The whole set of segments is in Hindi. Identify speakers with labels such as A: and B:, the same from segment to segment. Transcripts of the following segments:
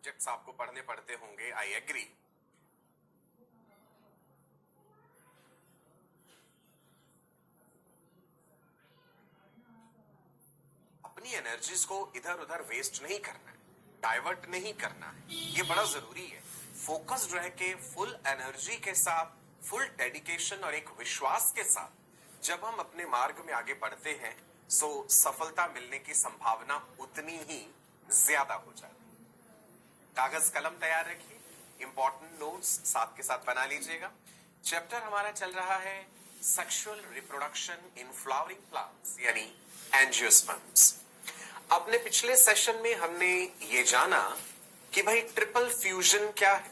A: सब्जेक्ट्स आपको पढ़ने पड़ते होंगे, आई एग्री। अपनी एनर्जीज को इधर उधर वेस्ट नहीं करना है, डाइवर्ट नहीं करना है, ये बड़ा जरूरी है। फोकस्ड रह के फुल एनर्जी के साथ, फुल डेडिकेशन और एक विश्वास के साथ जब हम अपने मार्ग में आगे बढ़ते हैं, सो सफलता मिलने की संभावना उतनी ही ज्यादा हो जाती है। कागज कलम तैयार रखिए, इंपॉर्टेंट नोट्स साथ के साथ बना लीजिएगा। चैप्टर हमारा चल रहा है sexual reproduction in flowering plants, यानी एंजियोस्पर्म्स। अपने पिछले सेशन में हमने ये जाना कि भाई ट्रिपल फ्यूजन क्या है,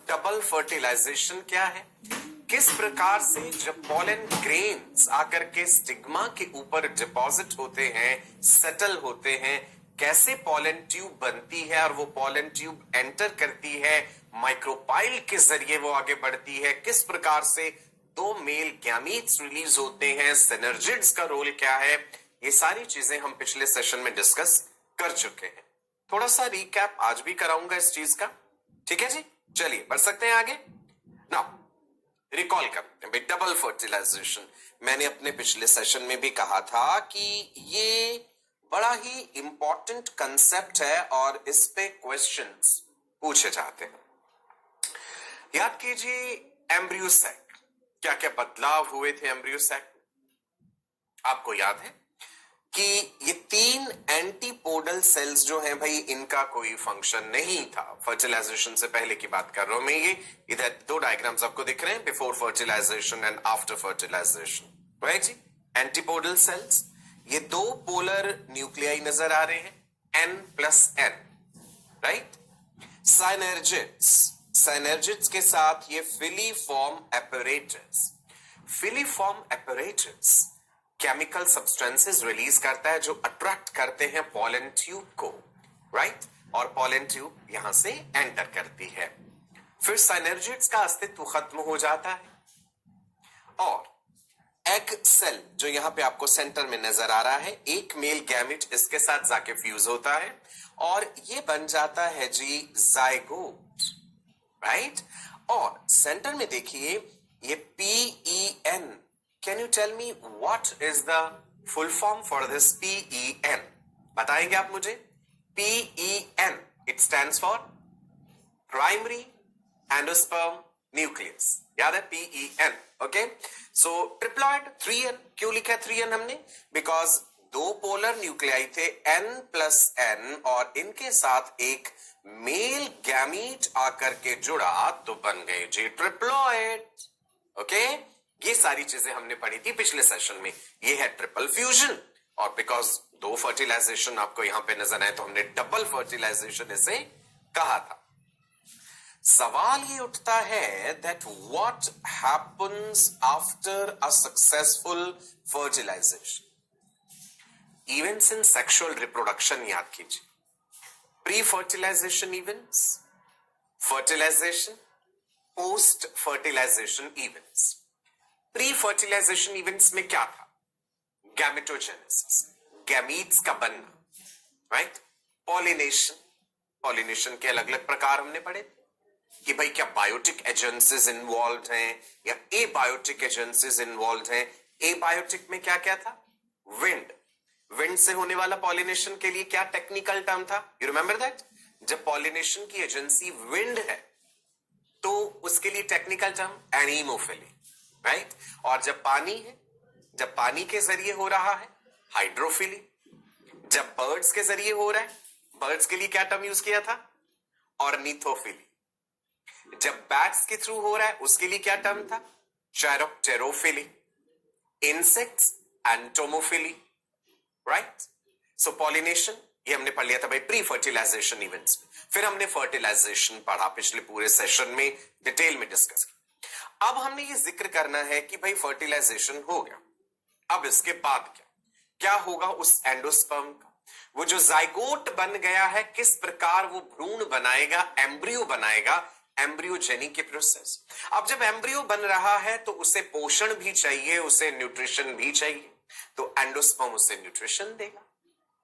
A: डबल फर्टिलाइजेशन क्या है, किस प्रकार से जब पॉलन ग्रेन्स आकर के स्टिग्मा के ऊपर डिपॉजिट होते हैं, सेटल होते हैं, कैसे पॉलन ट्यूब बनती है और वो पॉलन ट्यूब एंटर करती है, माइक्रोपाइल के जरिए वो आगे बढ़ती है, किस प्रकार से दो मेल गैमीट्स रिलीज होते हैं, सिनर्जिड्स का रोल क्या है, ये सारी चीजें हम पिछले सेशन में डिस्कस कर चुके हैं। थोड़ा सा रिकैप आज भी कराऊंगा इस चीज का, ठीक है जी। चलिए बढ़ सकते हैं आगे। नाउ रिकॉल करते हैं डबल फर्टिलाइजेशन। मैंने अपने पिछले सेशन में भी कहा था कि ये बड़ा ही इंपॉर्टेंट कंसेप्ट है और इस पे क्वेश्चंस पूछे जाते हैं। याद कीजिए एम्ब्रियो सैक, क्या क्या बदलाव हुए थे एम्ब्रियो सैक। आपको याद है कि ये 3 एंटीपोडल सेल्स जो हैं भाई, इनका कोई फंक्शन नहीं था। फर्टिलाइजेशन से पहले की बात कर रहा हूं मैं। ये इधर 2 डायग्राम्स आपको दिख रहे हैं, before fertilization and after fertilization, right जी। एंटीपोडल सेल्स, ये 2 पोलर न्यूक्लियाई नजर आ रहे हैं, N+N, राइट। साइनर्जिड्स, साइनर्जिड्स के साथ ये filiform apparatus. Filiform apparatus chemical substances release करता है जो अट्रैक्ट करते हैं पॉलन ट्यूब को, राइट, और पॉलन ट्यूब यहां से एंटर करती है। फिर साइनर्जिड्स का अस्तित्व खत्म हो जाता है और एग सेल जो यहां पे आपको सेंटर में नजर आ रहा है, एक मेल गैमेट इसके साथ जाके फ्यूज होता है और ये बन जाता है जी जाइगोट, राइट। और सेंटर में देखिए ये PEN। Can you tell me what is the full form for this PEN? बताएंगे आप मुझे। PEN, it stands for primary endosperm nucleus। याद है PEN, ओके। सो ट्रिप्लॉइड 3N, क्यों लिखा 3N हमने? बिकॉज 2 पोलर न्यूक्लियाई थे N+N और इनके साथ एक मेल गैमीट आकर के जुड़ा तो बन गए जी ट्रिप्लॉइड, ओके। ये सारी चीजें हमने पढ़ी थी पिछले सेशन में। ये है ट्रिपल फ्यूजन और बिकॉज 2 फर्टिलाइजेशन आपको यहां पे नजर आए तो हमने डबल फर्टिलाइजेशन इसे कहा था। सवाल ये उठता है that what happens after a successful fertilization. Events in sexual reproduction याद कीजिए, pre fertilization events, fertilization, post fertilization events. Pre fertilization events में क्या था? गैमेटोजेनेसिस, गैमीट्स का बनना, राइट। पॉलिनेशन, पॉलिनेशन के अलग अलग प्रकार हमने पढ़े कि भाई क्या बायोटिक एजेंसीज इन्वॉल्व हैं या एबायोटिक एजेंसीज इन्वॉल्व हैं। एबायोटिक में क्या क्या था? विंड, विंड से होने वाला पॉलिनेशन के लिए क्या टेक्निकल टर्म था? You remember that? जब पॉलिनेशन की एजेंसी विंड है तो उसके लिए टेक्निकल टर्म एनीमोफिली, राइट। और जब पानी है, जब पानी के जरिए हो रहा है हाइड्रोफिली। जब बर्ड्स के जरिए हो रहा है, बर्ड्स के लिए क्या टर्म यूज किया था? ऑर्निथोफिली। जब बैट्स के थ्रू हो रहा है उसके लिए क्या टर्म था? Chiropterophily. Insects entomophily, right. So pollination ये हमने पढ़ लिया था भाई प्री फर्टिलाइजेशन इवेंट्स। फिर हमने फर्टिलाइजेशन पढ़ा पिछले पूरे सेशन में, डिटेल में डिस्कस किया। अब हमने ये जिक्र करना है कि भाई फर्टिलाइजेशन हो गया, अब इसके बाद क्या क्या होगा उस एंडोस्पर्म का? वो जो जाइगोट बन गया है, किस प्रकार वो भ्रूण बनाएगा, एम्ब्रियो बनाएगा, एम्ब्रियोजेनिक के प्रोसेस। अब जब एम्ब्रियो बन रहा है तो उसे पोषण भी चाहिए, उसे न्यूट्रिशन भी चाहिए, तो एंडोस्पर्म उसे न्यूट्रिशन देगा।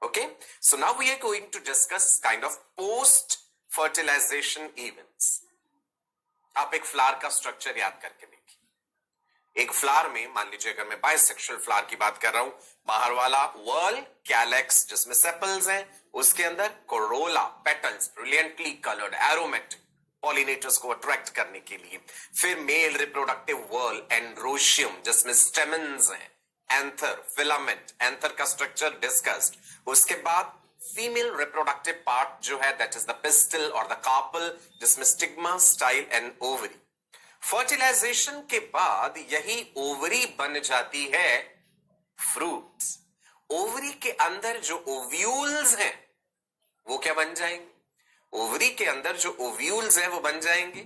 A: Okay, so now we are going to discuss kind of post fertilization events. आप एक फ्लावर का स्ट्रक्चर याद करके देखिए। एक फ्लावर में मान लीजिए अगर मैं बाइसेक्सुअल फ्लावर की बात कर रहा हूं, बाहर वाला वर्ल कैलेक्स जिसमें सेपल्स हैं, उसके अंदर corolla petals brilliantly coloured aromatic pollinators को अट्रैक्ट करने के लिए, फिर मेल रिप्रोडक्टिव वर्ल एंड्रोशियम जिसमें स्टेमन्स हैं, एंथर फिलामेंट, एंथर का स्ट्रक्चर डिस्कस्ड, उसके बाद फीमेल रिप्रोडक्टिव पार्ट जो है दैट इज द पिस्टल और द कार्पल जिसमें stigma style and ovary. Fertilization के बाद यही ओवरी बन जाती है फ्रूट्स। ओवरी के अंदर जो ओव्यूल्स हैं वो क्या बन जाएंगे? ओवरी के अंदर जो ओव्यूल्स हैं वो बन जाएंगे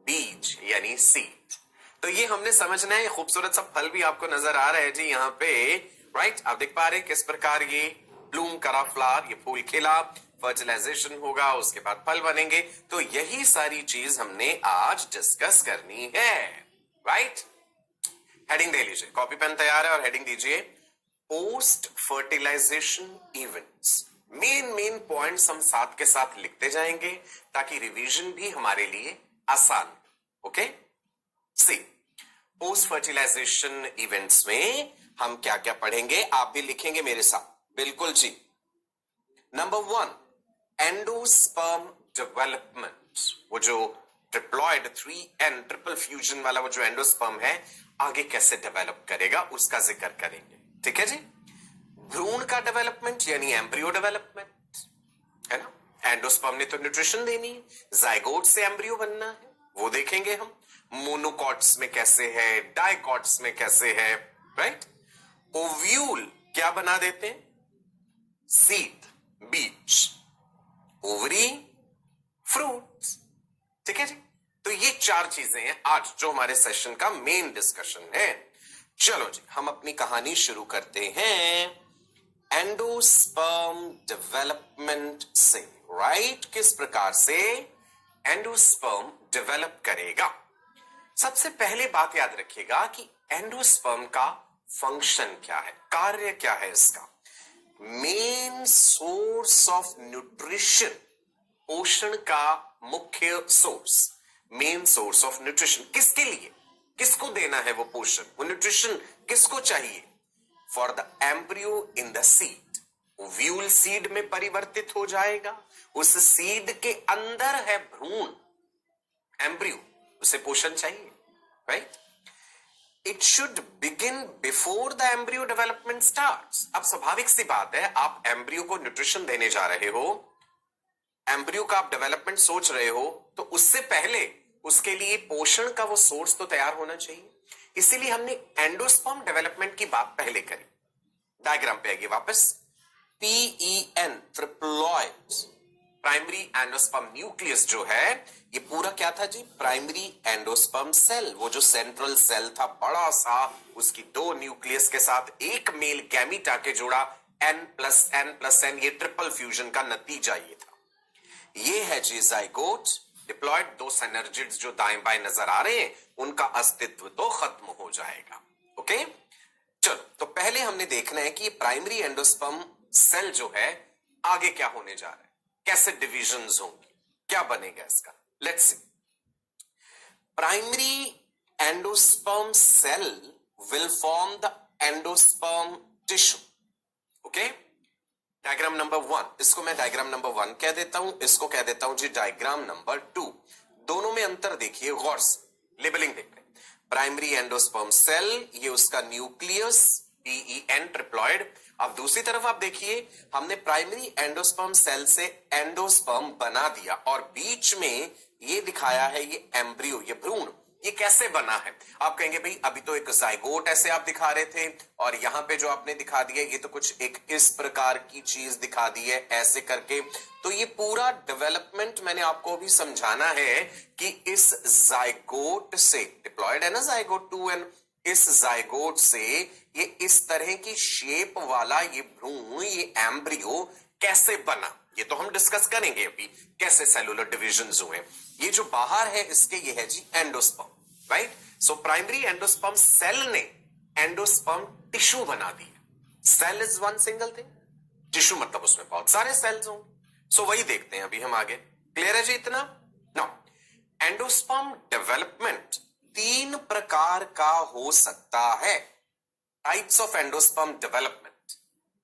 A: बीज यानी सीड। तो ये हमने समझना है। खूबसूरत सा फल भी आपको नजर आ रहा है जी यहाँ पे, राइट? आप देख पा रहे हैं किस प्रकार ये ब्लूम करा फ्लावर, ये फूल खिला, फर्टिलाइजेशन होगा, उसके बाद फल बनेंगे। तो यही सारी चीज हमने आज डिस्कस करनी है, राइट? हेडिंग दे लीजिए, कॉपी पेन तैयार है और हेडिंग दीजिए post fertilization events. Main points हम साथ के साथ लिखते जाएंगे ताकि रिवीजन भी हमारे लिए आसान। ओके, सी पोस्ट फर्टिलाइजेशन इवेंट्स में हम क्या क्या पढ़ेंगे, आप भी लिखेंगे मेरे साथ, बिल्कुल जी। Number 1, endosperm development. वो जो ट्रिप्लॉइड 3N ट्रिपल फ्यूजन वाला वो जो एंडोस्पर्म है आगे कैसे डेवलप करेगा उसका जिक्र करेंगे, ठीक है जी। भ्रूण का डेवलपमेंट यानी एम्ब्रियो डेवलपमेंट है ना। एंडोस्पर्म ने तो न्यूट्रिशन देनी है, जाइगोट से एम्ब्रियो बनना है, वो देखेंगे हम। मोनोकॉट्स में कैसे है, डाइकॉट्स में कैसे है, राइट। ओव्यूल क्या बना देते हैं? सीड, बीज, ओवरी, फ्रूट्स, ठीक है जी। तो ये 4 चीजें हैं आज जो हमारे सेशन का मेन डिस्कशन है। चलो जी, हम अपनी कहानी शुरू करते हैं एंडोस्पर्म डेवलपमेंट से, राइट? किस प्रकार से एंडोस्पर्म डेवलप करेगा। सबसे पहले बात याद रखिएगा कि एंडोस्पर्म का फंक्शन क्या है, कार्य क्या है इसका। मेन सोर्स ऑफ न्यूट्रिशन, पोषण का मुख्य source, main source of nutrition. किसके लिए, किसको देना है वो पोषण, वो न्यूट्रिशन किसको चाहिए? For the embryo in the seed. Ovule seed में परिवर्तित हो जाएगा, उस सीड के अंदर है भ्रूण, एम्ब्रियो, उसे पोषण चाहिए, right? It should begin before the embryo development starts. अब स्वाभाविक सी बात है, आप एम्ब्रियो को न्यूट्रिशन देने जा रहे हो, एम्ब्रियो का आप डेवलपमेंट सोच रहे हो, तो उससे पहले उसके लिए पोषण का वो सोर्स तो तैयार होना चाहिए। इसीलिए हमने एंडोस्पर्म डेवलपमेंट की बात पहले करी। डायग्राम पे आइए वापस। PEN triploid primary endosperm nucleus जो है, ये पूरा क्या था जी? Primary endosperm cell. वो जो सेंट्रल सेल था बड़ा सा, उसकी 2 न्यूक्लियस के साथ एक मेल गैमीट आके जुड़ा, N+N+N, ये ट्रिपल फ्यूजन का नतीजा ये था। ये है जी जाइगोट। डिप्लॉयड 2 सिनर्जिड्स जो दाएं बाएं नजर आ रहे हैं, उनका अस्तित्व तो खत्म हो जाएगा। ओके, चलो तो पहले हमने देखना है कि प्राइमरी एंडोस्पर्म सेल जो है आगे क्या होने जा रहा है, कैसे डिविजन्स होंगी, क्या बनेगा इसका। Let's see. Primary endosperm cell will form the endosperm tissue. Okay, diagram number 1, इसको मैं डायग्राम नंबर 1 कह देता हूं, इसको कह देता हूं जी डायग्राम नंबर 2। दोनों में अंतर देखिए गौर से, लेबलिंग देख रहे हैं। प्राइमरी एंडोस्पर्म सेल, ये उसका न्यूक्लियस PEN ट्रिप्लॉइड। अब दूसरी तरफ आप देखिए, हमने प्राइमरी एंडोस्पर्म सेल से एंडोस्पर्म बना दिया और बीच में ये दिखाया है ये एम्ब्रियो, ये भ्रूण। ये कैसे बना है? आप कहेंगे भाई अभी तो एक जाइगोट ऐसे आप दिखा रहे थे और यहां पे जो आपने दिखा दिया ये तो कुछ एक इस प्रकार की चीज दिखा दी है ऐसे करके। तो ये पूरा डेवलपमेंट मैंने आपको भी समझाना है कि इस जाइगोट से, डिप्लॉयड है ना जाइगोट 2N, इस जाइगोट से ये इस तरह की शेप वाला ये भ्रूण, ये एम्ब्रियो कैसे बना, ये तो हम डिस्कस करेंगे अभी, कैसे सेलुलर डिविजन्स हुए। ये जो बाहर है इसके, ये है जी endosperm, right? So primary endosperm cell ने एंडोस्पर्म टिश्यू बना दिया। Cell is one single thing, tissue मतलब उसमें बहुत सारे सेल्स होंगे। सो वही देखते हैं अभी हम आगे। क्लियर है जी इतना? नाउ एंडोस्पर्म डेवलपमेंट 3 प्रकार का हो सकता है। टाइप्स ऑफ एंडोस्पर्म डेवलपमेंट,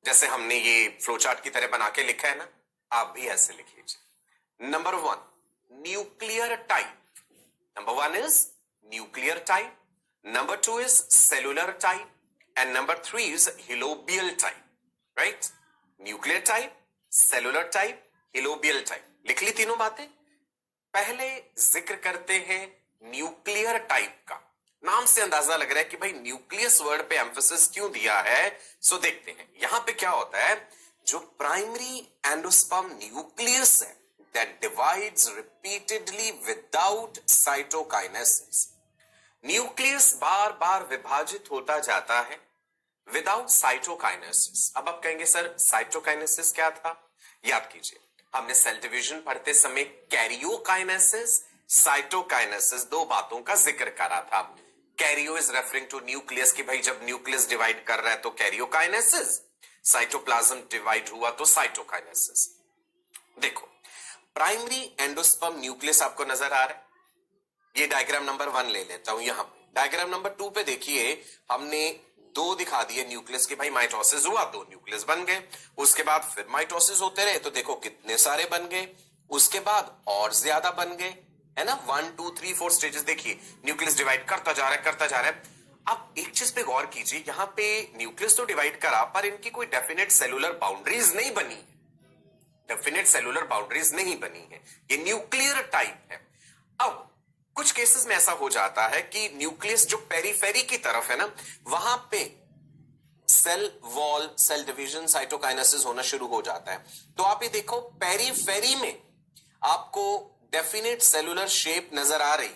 A: जैसे हमने ये फ्लोचार्ट की तरह बना के लिखा है ना, आप भी ऐसे लिख लीजिए। Number 1 nuclear type, number 1 is nuclear type, number 2 is cellular type and number 3 is helobial type, right? Nuclear type, cellular type, helobial type, लिख ली तीनों बातें। पहले जिक्र करते हैं न्यूक्लियर टाइप का। नाम से अंदाजा लग रहा है कि भाई न्यूक्लियस वर्ड पे एम्फेसिस क्यों दिया है, सो देखते हैं यहां पे क्या होता है। जो प्राइमरी एंडोस्पर्म न्यूक्लियस है that divides repeatedly without cytokinesis, nucleus बार बार विभाजित होता जाता है विदाउट साइटोकाइनेसिस। अब आप कहेंगे सर साइटोकाइनेसिस क्या था? याद कीजिए, हमने सेल डिवीजन पढ़ते समय कैरियोकाइनेसिस, साइटोकाइनेसिस दो बातों का जिक्र करा था। Karyo is referring to nucleus कि भाई जब न्यूक्लियस डिवाइड कर रहा है तो कैरियोकाइनेसिस, साइटोप्लाज्म डिवाइड हुआ तो साइटोकाइनेसिस। देखो प्राइमरी एंडोस्पर्म न्यूक्लियस आपको नजर आ रहा है, ये डायग्राम नंबर 1 ले लेता हूं। यहां पे डायग्राम नंबर 2 पे देखिए हमने 2 दिखा दिए न्यूक्लियस के, भाई माइटोसिस हुआ 2 न्यूक्लियस बन गए, उसके बाद फिर माइटोसिस होते रहे तो देखो कितने सारे बन गए, उसके बाद और ज्यादा बन गए, है ना? 1 2 3 4 स्टेजेस देखिए, न्यूक्लियस डिवाइड करता जा रहा है करता जा रहा है। अब एक चीज पे गौर कीजिए, यहां पे न्यूक्लियस तो डिवाइड करा पर इनकी कोई डेफिनेट सेलुलर बाउंड्रीज नहीं बनी, डेफिनेट सेलुलर बाउंड्रीज नहीं बनी है, ये न्यूक्लियर टाइप है। अब कुछ केसेस में ऐसा हो जाता है कि न्यूक्लियस जो पेरीफेरी की तरफ है ना, वहां पे cell wall, cell division, cytokinesis होना शुरू हो जाता है। तो आप ये देखो पेरीफेरी में आपको डेफिनेट सेलुलर शेप नजर आ रही,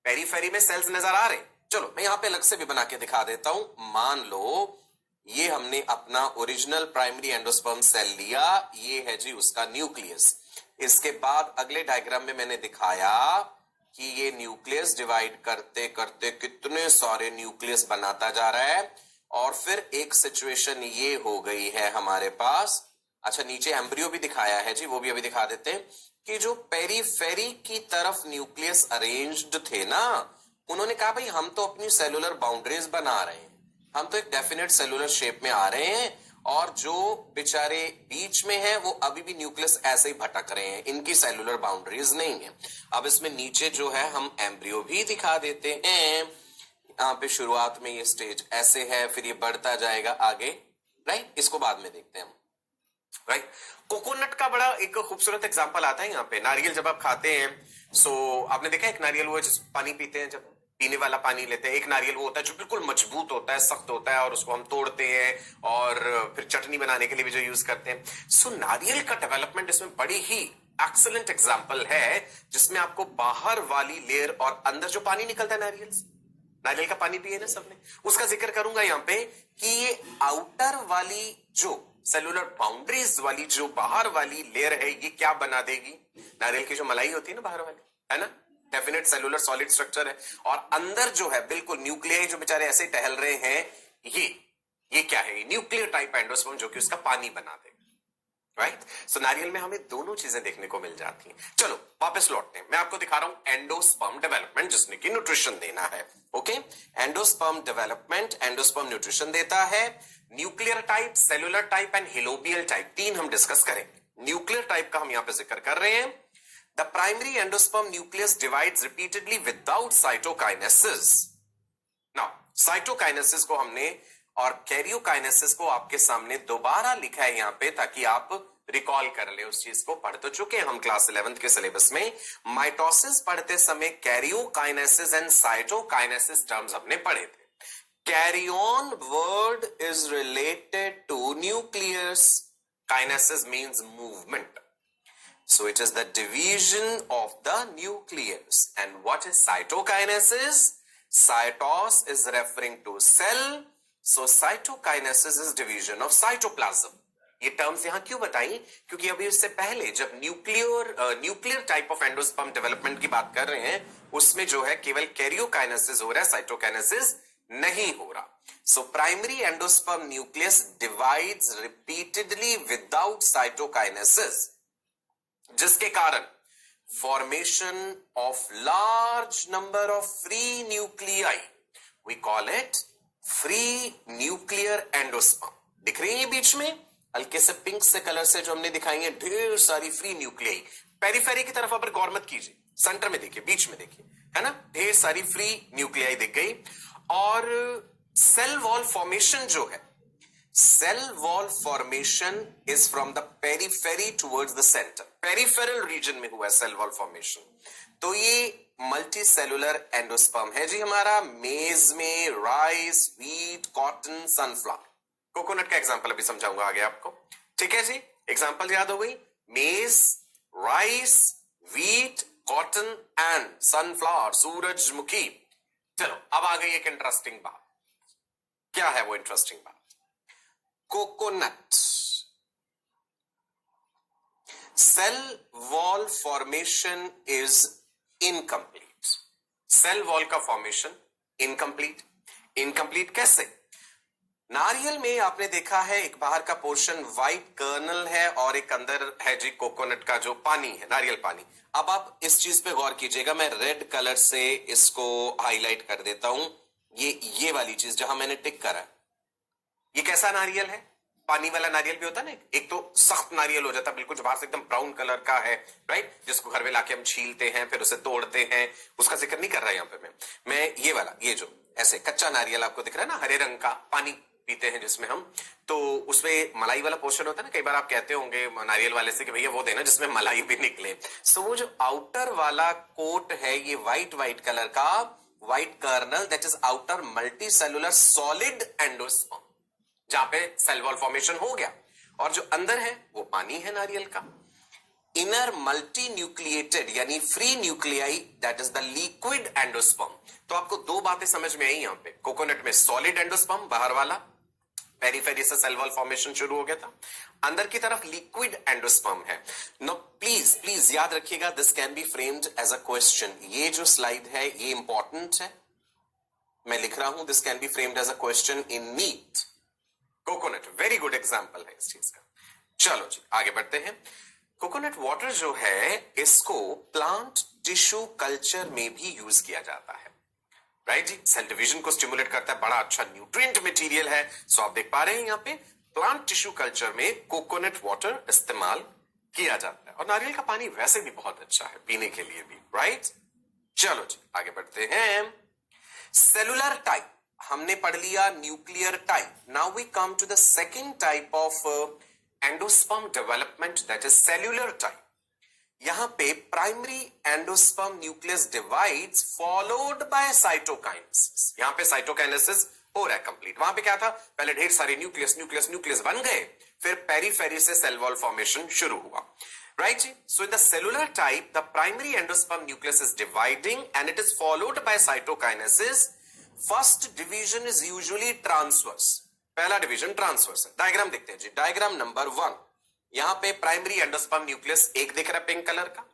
A: पेरीफेरी में सेल्स नजर आ रहे। चलो मैं यहां पे अलग से भी बना के दिखा देता हूं। मान लो ये हमने अपना ओरिजिनल प्राइमरी एंडोस्पर्म सेल लिया, ये है जी उसका न्यूक्लियस। इसके बाद अगले डायग्राम में मैंने दिखाया कि ये न्यूक्लियस डिवाइड करते करते कितने सारे न्यूक्लियस बनाता जा रहा है, और फिर एक सिचुएशन ये हो गई है हमारे पास। अच्छा नीचे एम्ब्रियो भी दिखाया है जी, वो भी अभी दिखा देते हैं कि जो पेरीफेरी की तरफ न्यूक्लियस अरेंज्ड थे ना, उन्होंने कहा भाई हम तो अपनी सेलुलर बाउंड्रीज बना रहे हैं, हम तो एक डेफिनेट सेलुलर शेप में आ रहे हैं, और जो बेचारे बीच में है वो अभी भी न्यूक्लियस ऐसे ही भटक रहे हैं, इनकी सेलुलर बाउंड्रीज नहीं है। अब इसमें नीचे जो है हम एम्ब्रियो भी दिखा देते हैं। यहाँ पे शुरुआत में ये स्टेज ऐसे है, फिर ये बढ़ता जाएगा आगे, राइट? इसको बाद में देखते हैं हम, राइट? कोकोनट का बड़ा एक खूबसूरत एग्जांपल आता है यहाँ पे। नारियल जब आप खाते हैं, सो आपने देखा एक नारियल वो है जिस पानी पीते हैं, जब पीने वाला पानी लेते हैं, एक नारियल वो होता है जो बिल्कुल मजबूत होता है, सख्त होता है, और उसको हम तोड़ते हैं और फिर चटनी बनाने के लिए भी जो यूज करते हैं। सो नारियल का डेवलपमेंट इसमें बड़ी ही एक्सीलेंट एग्जांपल है, जिसमें आपको बाहर वाली लेयर और अंदर जो पानी निकलता है नारियल का पानी पिए ना सबने, उसका जिक्र करूंगा यहाँ पे कि ये आउटर वाली जो सेलुलर बाउंड्रीज वाली जो बाहर वाली लेयर है, ये क्या बना देगी? नारियल की जो मलाई होती है ना बाहर वाली, है ना, डेफिनेट सेलुलर सॉलिड स्ट्रक्चर है, और अंदर जो है बिल्कुल न्यूक्लियर जो बेचारे ऐसे टहल रहे हैं, ये क्या है? न्यूक्लियर टाइप एंडोस्पर्म जो कि उसका पानी बना देगा, राइट? सो नारियल में हमें दोनों चीजें देखने को मिल जाती हैं। चलो वापस लौटते हैं, मैं आपको दिखा रहा हूं एंडोस्पर्म डेवलपमेंट, जिसने की न्यूट्रिशन देना है। Okay, endosperm development, endosperm nutrition देता है। Nuclear type, cellular type and helobial type, 3 हम डिस्कस करेंगे। न्यूक्लियर टाइप का हम यहां पे जिक्र कर रहे हैं। The primary endosperm nucleus divides repeatedly without cytokinesis. Now cytokinesis को हमने और कैरियोकाइनेसिस को आपके सामने दोबारा लिखा है यहां पे, ताकि आप रिकॉल कर ले उस चीज को। पढ़ तो चुके हैं हम क्लास 11th के सिलेबस में, माइटोसिस पढ़ते समय कैरियोकाइनेसिस एंड साइटोकाइनेसिस टर्म्स हमने पढ़े थे। Karyon word is related to nucleus, kinesis means movement, so it is the division of the nucleus. And what is cytokinesis? Cytos is referring to cell, so cytokinesis is division of cytoplasm. ये टर्म्स यहां क्यों बताई? क्योंकि अभी उससे पहले जब nuclear type of endosperm development की बात कर रहे हैं, उसमें जो है केवल कैरियोकाइनेसिस हो रहा है, साइटोकाइनेसिस नहीं हो रहा। सो primary endosperm nucleus divides repeatedly without cytokinesis, जिसके कारण formation of large number of free nuclei. We call it free nuclear endosperm. दिख रही है बीच में हल्के से पिंक से कलर से जो हमने दिखाई है ढेर सारी फ्री न्यूक्लियाई. पेरिफेरी की तरफ पर गौर मत कीजिए, सेंटर में देखिए, बीच में देखिए, है ना, ढेर सारी फ्री न्यूक्लियाई दिख गई. और सेल वॉल फॉर्मेशन जो है, cell wall formation is from the periphery towards the centre. Peripheral region में हुआ सेल वॉल फॉर्मेशन. तो ये मल्टी सेलुलर एंडोस्पर्म है जी हमारा. मेज में rice, wheat, cotton, sunflower. Coconut का एग्जांपल अभी समझाऊंगा आगे आपको. ठीक है जी, एग्जांपल याद हो गई. मेज, rice, wheat, cotton and sunflower, सूरजमुखी. चलो अब आ गई एक इंटरेस्टिंग बात. क्या है वो इंटरेस्टिंग बात? Coconut cell wall formation is incomplete. Cell wall का फॉर्मेशन इनकम्प्लीट. इनकम्प्लीट कैसे? नारियल में आपने देखा है एक बाहर का पोर्शन व्हाइट कर्नल है और एक अंदर है जी कोकोनट का जो पानी है, नारियल पानी. अब आप इस चीज पे गौर कीजिएगा, मैं रेड कलर से इसको हाईलाइट कर देता हूं. ये वाली चीज जहां मैंने टिक करा, ये कैसा नारियल है? पानी वाला नारियल भी होता है ना, एक तो सख्त नारियल हो जाता है बिल्कुल, जो बाहर से एकदम ब्राउन कलर का है, राइट, जिसको घर में लाके हम छीलते हैं, फिर उसे तोड़ते हैं. उसका जिक्र नहीं कर रहा यहां पे मैं ये वाला, ये जो ऐसे कच्चा नारियल आपको दिख रहा है ना, हरे रंग का, पानी पीते हैं जिसमें हम, तो उसमें मलाई वाला पोर्शन होता है ना. कई बार आप कहते होंगे नारियल वाले से कि भैया वो देना जिसमें मलाई भी निकले. सो वो जो आउटर वाला कोट है, ये व्हाइट कलर का, white kernel, that is outer multi cellular solid endosperm, जहां पे सेल वॉल फॉर्मेशन हो गया. और जो अंदर है वो पानी है नारियल का. इनर मल्टी न्यूक्लिएटेड यानी free nuclei, that is the liquid endosperm. तो आपको दो बातें समझ में आई यहां पे. कोकोनट में सॉलिड एंडोस्पर्म बाहर वाला, पेरिफेरी से सेल वॉल फॉर्मेशन शुरू हो गया था. अंदर की तरफ लिक्विड एंडोस्पर्म है. नो प्लीज याद रखिएगा, this can be framed as a question. ये जो स्लाइड है ये इंपॉर्टेंट है, मैं लिख रहा हूं, this can be framed as a question in NEET. Coconut very good example है इस चीज का. चलो जी आगे बढ़ते हैं. कोकोनट वाटर जो है इसको प्लांट टिश्यू कल्चर में भी यूज किया जाता है, राइट जी. सेल डिवीजन को स्टिमुलेट करता है, बड़ा अच्छा न्यूट्रिएंट मटेरियल है. सो आप देख पा रहे हैं यहां पे प्लांट टिश्यू कल्चर में कोकोनट वाटर इस्तेमाल किया जाता है. और नारियल का पानी वैसे भी बहुत अच्छा है पीने के लिए भी, राइट. चलो जी आगे बढ़ते हैं. सेलुलर टाइप हमने पढ़ लिया, nuclear type. Now we come to the second type of endosperm development, that is cellular type. यहां पे primary endosperm nucleus divides followed by cytokinesis. यहां पे साइटोकाइनेसिस हो रहा है कंप्लीट. वहां पे क्या था, पहले ढेर सारे न्यूक्लियस बन गए, फिर पेरिफेरी से सेल वॉल फॉर्मेशन शुरू हुआ, राइट जी. So in the cellular type the primary endosperm nucleus is dividing and it is followed by cytokinesis. First division is usually transverse. पहला डिवीजन ट्रांसवर्स है. डायग्राम देखते हैं जी, डायग्राम नंबर 1. यहां पे प्राइमरी एंडोस्पर्म न्यूक्लियस एक दिख रहा है पिंक कलर का.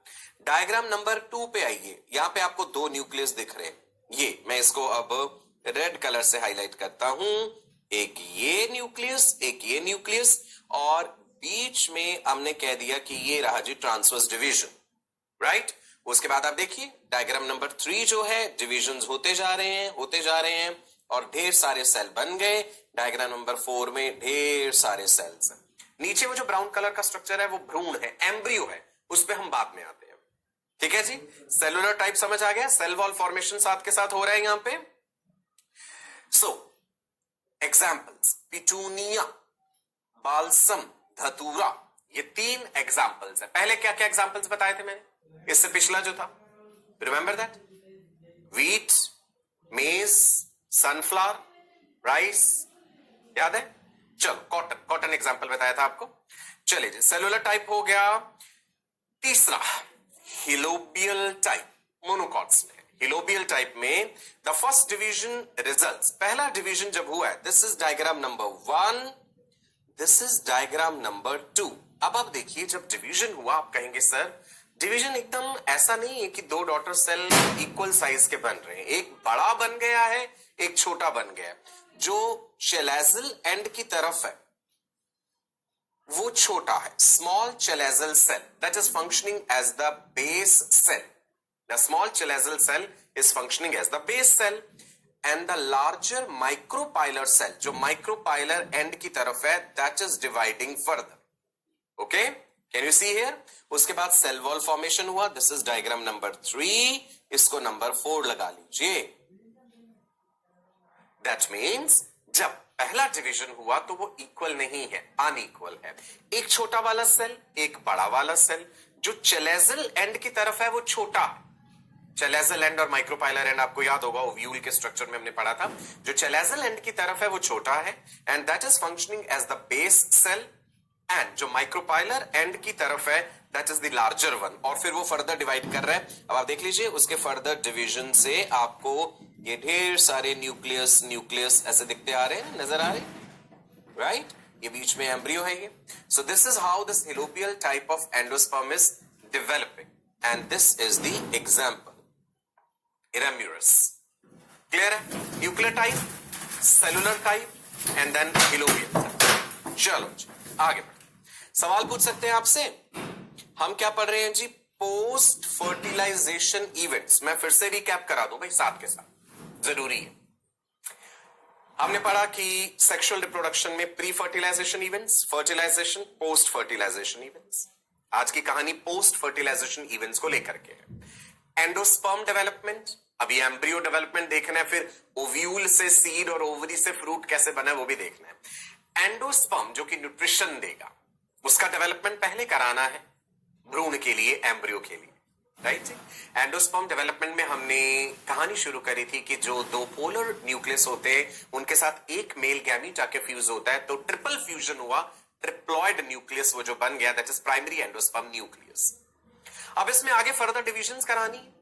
A: डायग्राम नंबर 2 पे आइए, यहां पे आपको दो न्यूक्लियस दिख रहे हैं. ये मैं इसको अब रेड कलर से हाईलाइट करता हूं. एक ये न्यूक्लियस, एक ये न्यूक्लियस, और बीच में हमने कह दिया कि ये रहा जी ट्रांसवर्स डिवीजन, राइट. उसके बाद आप देखिए डायग्राम नंबर 3 जो है, डिविजन्स होते जा रहे हैं और ढेर सारे सेल बन गए. डायग्राम नंबर 4 में ढेर सारे सेल्स हैं. नीचे वो जो ब्राउन कलर का स्ट्रक्चर है वो भ्रूण है, एम्ब्रियो है, उस पे हम बाद में आते हैं. ठीक है जी. सेलुलर टाइप समझ आ गया. सेल वॉल फॉर्मेशन साथ के साथ हो रहा है यहां पे. सो एग्जाम्पल्स, पिटूनिया, बालसम, धतूरा, ये 3 एग्जाम्पल्स है. पहले क्या क्या एग्जाम्पल्स बताए थे मैंने, इससे पिछला जो था, रिमेंबर दैट, व्हीट, मेज, सनफ्लावर, राइस, याद है. चलो कॉटन एग्जांपल बताया था आपको. चलिए जी सेलुलर टाइप हो गया. तीसरा हिलोबियल टाइप, मोनोकॉट्स में. हिलोबियल टाइप में द फर्स्ट डिवीजन रिजल्ट्स, पहला डिवीजन जब हुआ है, this is diagram number 1, this is diagram number 2. अब आप देखिए जब डिवीजन हुआ आप कहेंगे सर डिवीजन एकदम ऐसा नहीं है कि दो डॉटर सेल इक्वल साइज के बन रहे हैं, एक बड़ा बन गया है एक छोटा बन गया है. जो शेलाजिल एंड की तरफ है वो छोटा है, small chalazal cell that is functioning as the base cell. The small chalazal cell is functioning as the base cell and the larger micropylar cell जो माइक्रोपाइलर एंड की तरफ है that is dividing further. Okay, can you see here? उसके बाद सेल वॉल फॉर्मेशन हुआ. This is diagram number 3. इसको नंबर 4 लगा लीजिए. दैट मीन्स जब पहला डिवीजन हुआ तो वो इक्वल नहीं है, अनइक्वल है. एक छोटा वाला सेल, एक बड़ा वाला सेल. जो चेलेजल एंड की तरफ है वो छोटा है. चेलेजल एंड और माइक्रोपाइलर एंड आपको याद होगा ओव्यूल के स्ट्रक्चर में हमने पढ़ा था. जो चेलेजल एंड की तरफ है वो छोटा है and that is functioning as the base cell. And जो माइक्रोपाइलर एंड की तरफ है that is the larger one. और फिर वो फर्दर डिवाइड कर रहा है. अब आप देख लीजिए उसके फर्दर डिवीजन से आपको ये ढेर सारे न्यूक्लियस ऐसे दिखते आ रहे हैं, नजर आ रहे हैं, राइट? ये बीच में एम्ब्रियो है ये. So this is how this helobial type of endosperm is developing and this is the example. Erameurus. Clear है? Nuclear type, cellular type and then helobial type. चलो आगे बढ़ते. सवाल पूछ सकते हैं आपसे. हम क्या पढ़ रहे हैं जी? Post fertilization events. मैं फिर से रिकैप करा दूं भाई साथ के साथ, जरूरी है. हमने पढ़ा कि सेक्सुअल रिप्रोडक्शन में pre fertilization events, fertilization, post fertilization events. आज की कहानी पोस्ट फर्टिलाइजेशन इवेंट्स को लेकर के है. एंडोस्पर्म डेवलपमेंट, अभी एम्ब्रियो डेवलपमेंट देखना है, फिर ओव्यूल से सीड और ओवरी से फ्रूट कैसे बना है वो भी देखना है. एंडोस्पर्म जो कि न्यूट्रिशन देगा उसका डेवलपमेंट पहले कराना है भ्रूण के लिए, एम्ब्रियो के लिए, राइट? एंडोस्पर्म डेवलपमेंट में हमने कहानी शुरू करी थी कि जो दो पोलर न्यूक्लियस होते हैं उनके साथ एक मेल गैमीट आके फ्यूज होता है तो ट्रिपल फ्यूजन हुआ, ट्रिप्लॉइड न्यूक्लियस वो जो बन गया that is primary endosperm nucleus. अब इसमें आगे फर्दर डिविजन्स करानी है.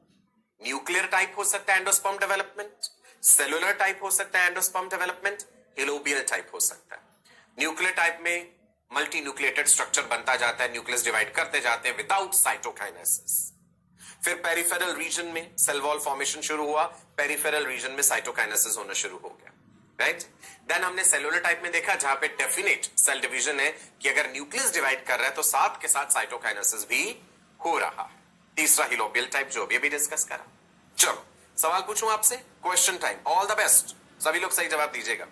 A: न्यूक्लियर टाइप हो सकता है एंडोस्पर्म डेवलपमेंट, सेलुलर टाइप हो सकता है एंडोस्पर्म डेवलपमेंट, हेलोपियल टाइप हो सकता है. न्यूक्लियर टाइप में मल्टी न्यूक्लिएटेड स्ट्रक्चर बनता जाता है, न्यूक्लियस डिवाइड करते जाते हैं विदाउट साइटोकाइनेसिस. फिर पेरिफेरल रीजन में सेल वॉल फॉर्मेशन शुरू हुआ, पेरिफेरल रीजन में साइटोकाइनेसिस होना शुरू हो गया, राइट? देन हमने सेलुलर टाइप में देखा जहां पे डेफिनेट सेल डिवीजन है कि अगर न्यूक्लियस डिवाइड कर रहा है तो साथ के साथ साइटोकाइनेसिस भी हो रहा है. तीसरा हिलोपियल टाइप जो भी डिस्कस करा. चलो सवाल पूछूं आपसे, question time. All the best, सभी लोग सही जवाब दीजिएगा.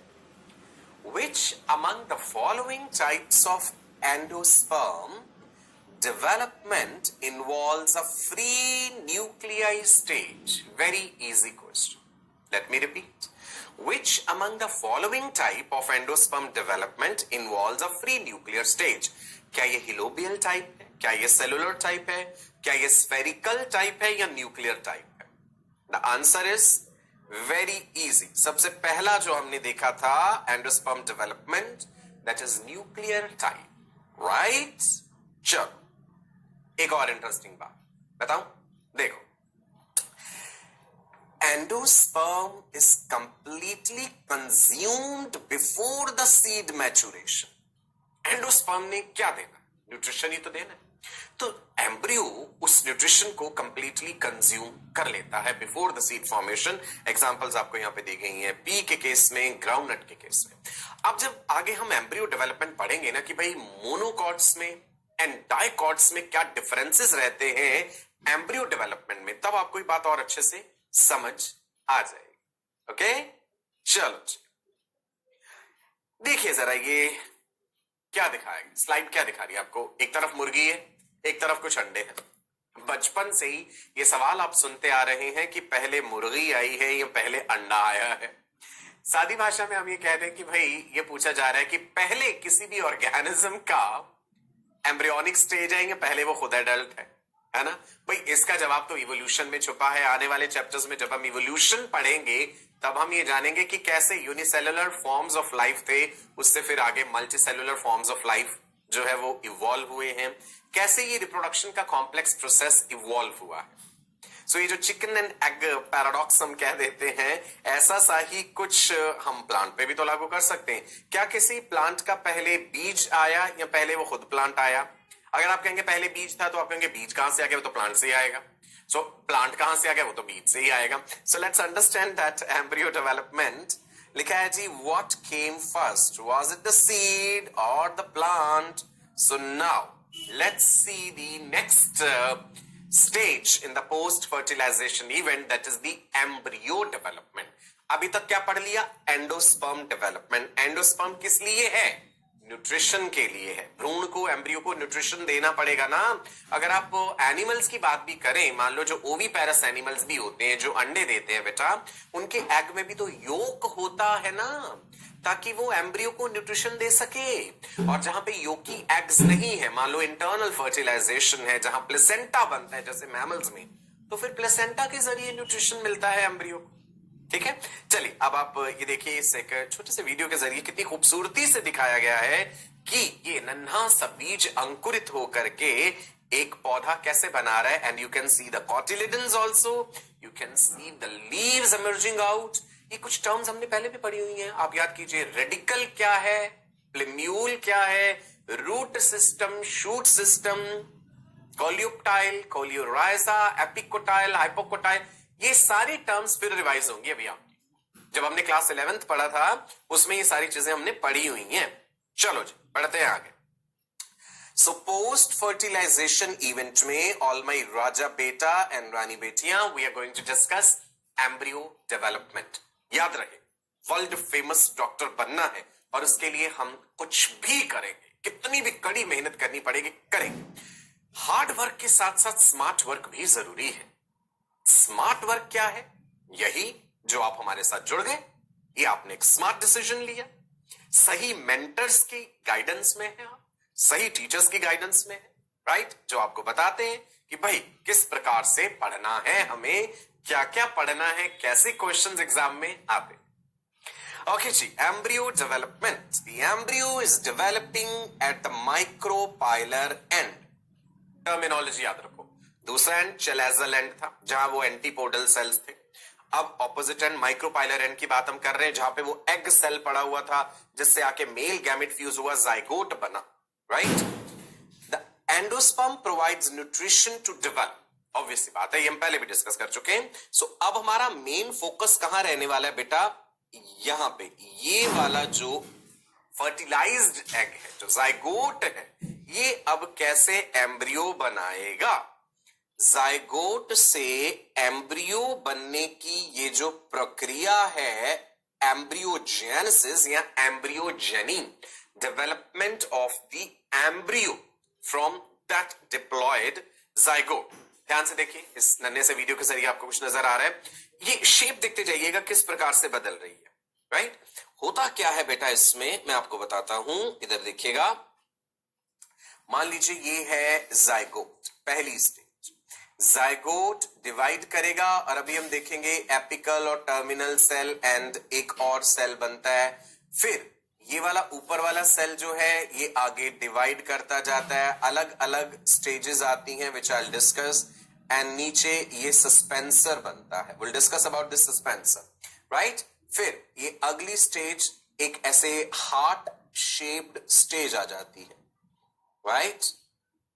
A: Which among the following types of endosperm development involves a free nuclei stage? Very easy question. Let me repeat. Which among the following type of endosperm development involves a free nuclear stage? क्या ये हिलोबियल टाइप है, क्या ये सेलुलर टाइप है, क्या ये स्फेरिकल टाइप है या न्यूक्लियर टाइप है? The answer is very easy. सबसे पहला जो हमने देखा था endosperm development that is nuclear type, right? चलो एक और इंटरेस्टिंग बात बताऊं. देखो, endosperm is completely consumed before the seed maturation. Endosperm ने क्या देना? न्यूट्रिशन ही तो देना है. तो एम्ब्रियो उस न्यूट्रिशन को कंप्लीटली कंज्यूम कर लेता है before the seed formation. Examples आपको यहां पे दी गई हैं, पी के केस में, ग्राउंडनट के केस में. अब जब आगे हम एम्ब्रियो डेवलपमेंट पढ़ेंगे ना कि भाई मोनोकॉट्स में एंड डाइकॉट्स में क्या डिफरेंसेस रहते हैं एम्ब्रियो डेवलपमेंट में, तब आपको ये बात और अच्छे से समझ आ जाएगी. ओके, चलो देखिए जरा ये क्या दिखाएगी स्लाइड. क्या दिखा रही है आपको? एक तरफ मुर्गी है, एक तरफ कुछ अंडे हैं. बचपन से ही ये सवाल आप सुनते आ रहे हैं कि पहले मुर्गी आई है या पहले अंडा आया है. सादी भाषा में हम ये कहते हैं कि भाई ये पूछा जा रहा है कि पहले किसी भी ऑर्गेनिज्म का एम्ब्रियोनिक स्टेज है या पहले वो खुद एडल्ट है ना? भाई इसका जवाब तो इवोल्यूशन में छुपा है. आने वाले चैप्टर्स में जब हम इवोल्यूशन पढ़ेंगे तब हम ये जानेंगे कि कैसे यूनिसेलुलर फॉर्म्स ऑफ लाइफ थे, उससे फिर आगे मल्टीसेलुलर फॉर्म्स ऑफ लाइफ जो है वो इवॉल्व हुए हैं, कैसे ये रिप्रोडक्शन का कॉम्प्लेक्स प्रोसेस इवॉल्व हुआ है. सो ये जो चिकन एंड एग पैराडॉक्स हम कह देते हैं, ऐसा सा ही कुछ हम प्लांट पे भी तो लागू कर सकते हैं. क्या किसी प्लांट का पहले बीज आया या पहले वो खुद प्लांट आया? अगर आप कहेंगे पहले बीज था तो आप कहेंगे बीज कहां से आ गया? वो तो प्लांट से ही आएगा. सो प्लांट कहां से आ गया? वो तो बीज से ही आएगा. So let's understand that embryo development. लिखा है जी what came first, was it the seed or the plant So now let's see the next stage in the post fertilization event, that is the embryo development. अभी तक क्या पढ़ लिया? Endosperm development. एंडोस्पर्म किस लिए है? न्यूट्रिशन के लिए है. भ्रूण को, एम्ब्रियो को न्यूट्रिशन देना पड़ेगा ना. अगर आप एनिमल्स की बात भी करें, मान लो जो ओवीपेरस एनिमल्स भी होते हैं, जो अंडे देते हैं बेटा, उनके एग में भी तो योक होता है ना, ताकि वो एम्ब्रियो को न्यूट्रिशन दे सके. और जहां पे योकी एग्स नहीं है, मान लो इंटरनल फर्टिलाइजेशन है, जहां प्लेसेंटा बनता है जैसे मैमल्स में, तो फिर प्लेसेंटा के जरिए न्यूट्रिशन मिलता है एम्ब्रियो को. ठीक है, चलिए अब आप ये देखिए, इस एक छोटे से वीडियो के जरिए कितनी खूबसूरती से दिखाया गया है कि ये नन्हा सा बीज अंकुरित होकर के एक पौधा कैसे बना रहा है. And you can see the cotyledons also, you can see the leaves emerging out. ये कुछ टर्म्स हमने पहले भी पढ़ी हुई हैं, आप याद कीजिए. रेडिकल क्या है, प्लेम्यूल क्या है, root system, shoot system, coleoptile, coleorhiza, epicotyl, hypocotyl, ये सारी टर्म्स फिर रिवाइज होंगी. अभी आप जब हमने क्लास 11th पढ़ा था उसमें ये सारी चीजें हमने पढ़ी हुई हैं. चलो जी पढ़ते हैं आगे. सो पोस्ट फर्टिलाइजेशन इवेंट में ऑल माई राजा बेटा एंड रानी बेटियां, we are going to discuss embryo development. याद रहे, वर्ल्ड फेमस डॉक्टर बनना है और उसके लिए हम कुछ भी करेंगे, कितनी भी कड़ी मेहनत करनी पड़ेगी, करेंगे. हार्ड वर्क के साथ साथ स्मार्ट वर्क भी जरूरी है. स्मार्ट वर्क क्या है? यही जो आप हमारे साथ जुड़ गए, ये आपने एक स्मार्ट डिसीजन लिया, सही मेंटर्स की गाइडेंस में है, आप सही टीचर्स की गाइडेंस में है, राइट, जो आपको बताते हैं कि भाई किस प्रकार से पढ़ना है, हमें क्या क्या पढ़ना है, कैसे क्वेश्चंस एग्जाम में आते. ओके जी, embryo development. The embryo is developing at the micropylar end. Terminology याद रखो. दूसरा एंड चेलेजल एंड था, जहां वो एंटीपोडल सेल्स थे. अब ऑपोजिट एंड माइक्रोपाइलर एंड की बात हम कर रहे हैं, जहां पे वो एग सेल पड़ा हुआ था, जिससे आके मेल गैमेट फ्यूज हुआ, जाइगोट बना, right. The endosperm provides nutrition to develop. Obviously बात है, ये हम पहले भी डिस्कस कर चुके हैं. सो अब हमारा मेन फोकस कहां रहने वाला है बेटा? यहां पे ये वाला जो फर्टिलाइज्ड एग है, जो जाइगोट है, ये अब कैसे एम्ब्रियो बनाएगा. जाइगोट से एम्ब्रियो बनने की ये जो प्रक्रिया है, एम्ब्रियोजेनेसिस या embryogeny, development of the embryo from that diploid zygote. ध्यान से देखिए, इस नन्हे से वीडियो के जरिए आपको कुछ नजर आ रहा है. ये शेप देखते जाइएगा किस प्रकार से बदल रही है, राइट. होता क्या है बेटा इसमें, मैं आपको बताता हूं. इधर देखिएगा, मान लीजिए ये है जाइगोट, पहली स्टेज. जाइगोट डिवाइड करेगा और अभी हम देखेंगे एपिकल और टर्मिनल सेल एंड एक और सेल बनता है. फिर ये वाला ऊपर वाला सेल जो है ये आगे डिवाइड करता जाता है, अलग अलग स्टेजेस आती हैं which I will discuss. And नीचे ये सस्पेंसर बनता है, will discuss about this suspensor, right. फिर ये अगली स्टेज एक ऐसे हार्ट शेप्ड स्टेज आ जाती है, right.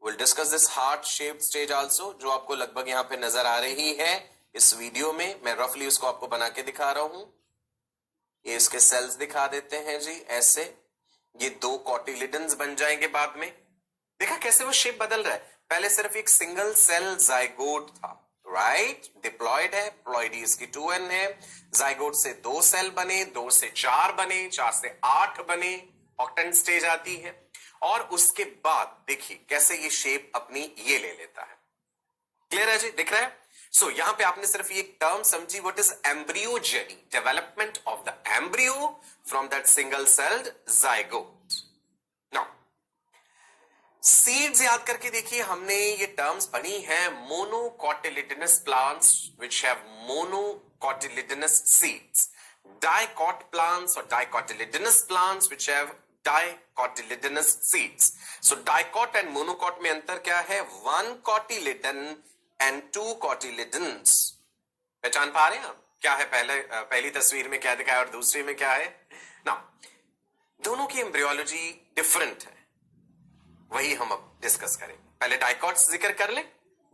A: We'll discuss this heart-shaped stage also, जो आपको लगभग यहां पे नजर आ रही है इस वीडियो में. मैं रफली उसको आपको बना के दिखा रहा हूं. ये इसके सेल्स दिखा देते हैं जी, ऐसे. ये 2 कॉटिलिडन्स बन जाएंगे बाद में. देखा कैसे वो शेप बदल रहा है. पहले सिर्फ एक सिंगल सेल जाइगोट था, राइट, डिप्लॉयड है, प्लॉइडी इसकी 2n है. जाइगोट से 2 सेल बने, 2 से 4 बने, 4 से 8 बने, ऑक्टेंट स्टेज आती है. और उसके बाद देखिए कैसे ये शेप अपनी ये ले लेता है. क्लियर है जी, दिख रहा है. सो यहां पे आपने सिर्फ ये टर्म समझी, what is embryogeny, development of the embryo from that single celled zygote. Now seeds याद करके देखिए, हमने ये टर्म्स पढ़ी हैं. Monocotyledonous plants which have monocotyledonous seeds, dicot plants or dicotyledonous plants which have dicotyledonous seeds. So dicot and monocot में अंतर क्या है? 1 कॉटिलिडन एंड 2 कॉटिलिडन्स. पहचान पा रहे हैं आप क्या है? पहली तस्वीर में क्या दिखाया और दूसरी में क्या है ना. दोनों की एम्ब्रियोलॉजी डिफरेंट है, वही हम अब डिस्कस करेंगे. पहले डाइकॉट्स जिक्र कर ले,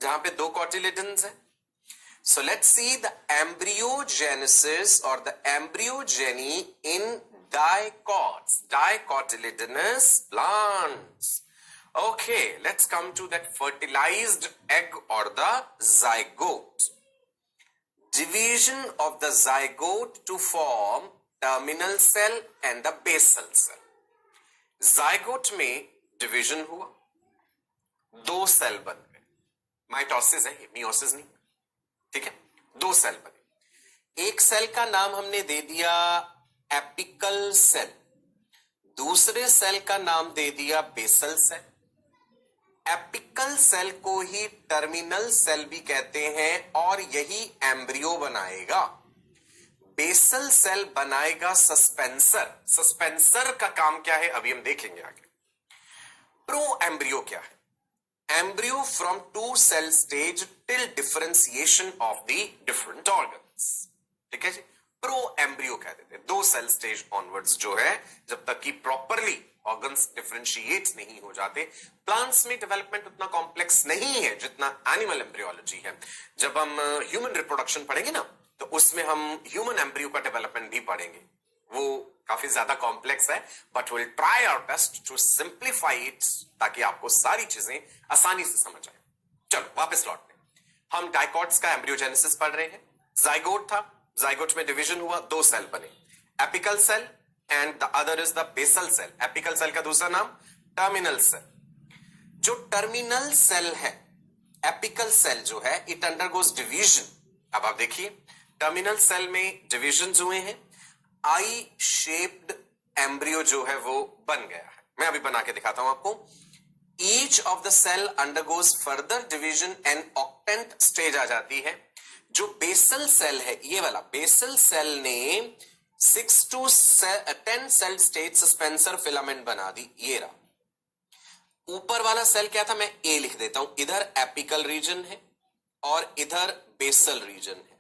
A: जहां पे 2 कॉटिलिडन्स है. So let's see the embryogenesis or the embryogeny in dicots, dicotyledonous plants. Okay, let's come to that fertilized egg or the zygote. Division of the zygote to form terminal cell and the basal cell. zygote में डिवीजन हुआ, दो सेल बन गए, माइटोसिस है ये, मियोसिस नहीं, ठीक है। दो सेल बने, एक सेल का नाम हमने दे दिया एपिकल सेल, दूसरे सेल का नाम दे दिया बेसल सेल। एपिकल सेल को ही टर्मिनल सेल भी कहते हैं और यही एम्ब्रियो बनाएगा। बेसल सेल बनाएगा सस्पेंसर। सस्पेंसर का काम क्या है अभी हम देखेंगे आगे। प्रो एम्ब्रियो क्या है? Embryo from two cell stage till differentiation of the different organs, ठीक है जी। प्रो एम्ब्रियो कह देते हैं, दो सेल स्टेज ऑनवर्ड्स जो है, जब तक कि प्रॉपरली ऑर्गन्स डिफरेंशिएट नहीं हो जाते। प्लांट्स में डेवलपमेंट उतना कॉम्प्लेक्स नहीं है जितना एनिमल एम्ब्रियोलॉजी है। जब हम ह्यूमन रिप्रोडक्शन पढ़ेंगे ना, तो उसमें हम ह्यूमन एम्ब्रियो का डेवलपमेंट भी पढ़ेंगे। वो काफी ज्यादा कॉम्प्लेक्स है, but will try our best to simplify it, ताकि आपको सारी चीजें आसानी से समझ आए। चलो वापस लौटते हैं। हम डाइकॉट्स का एम्ब्रियोजेनेसिस पढ़ रहे हैं। जाइगोट था, जाइगोट में डिवीजन हुआ, दो सेल बने, apical cell and the other is the basal cell. Apical cell का दूसरा नाम टर्मिनल सेल। जो टर्मिनल सेल है, एपिकल सेल जो है, इट अंडरगोज डिवीजन। अब आप देखिए, टर्मिनल सेल में डिविजन हुए हैं, आई शेप्ड एम्ब्रियो जो है वो बन गया है। मैं अभी बना के दिखाता हूं आपको। Each of the cell undergoes further division and octant stage आ जाती है। जो बेसल सेल है, ये वाला बेसल सेल ने 6 to 10 cell stage suspensor filament बना दी, ये रहा। ऊपर वाला सेल क्या था, मैं ए लिख देता हूं, इधर एपिकल रीजन है और इधर बेसल रीजन है।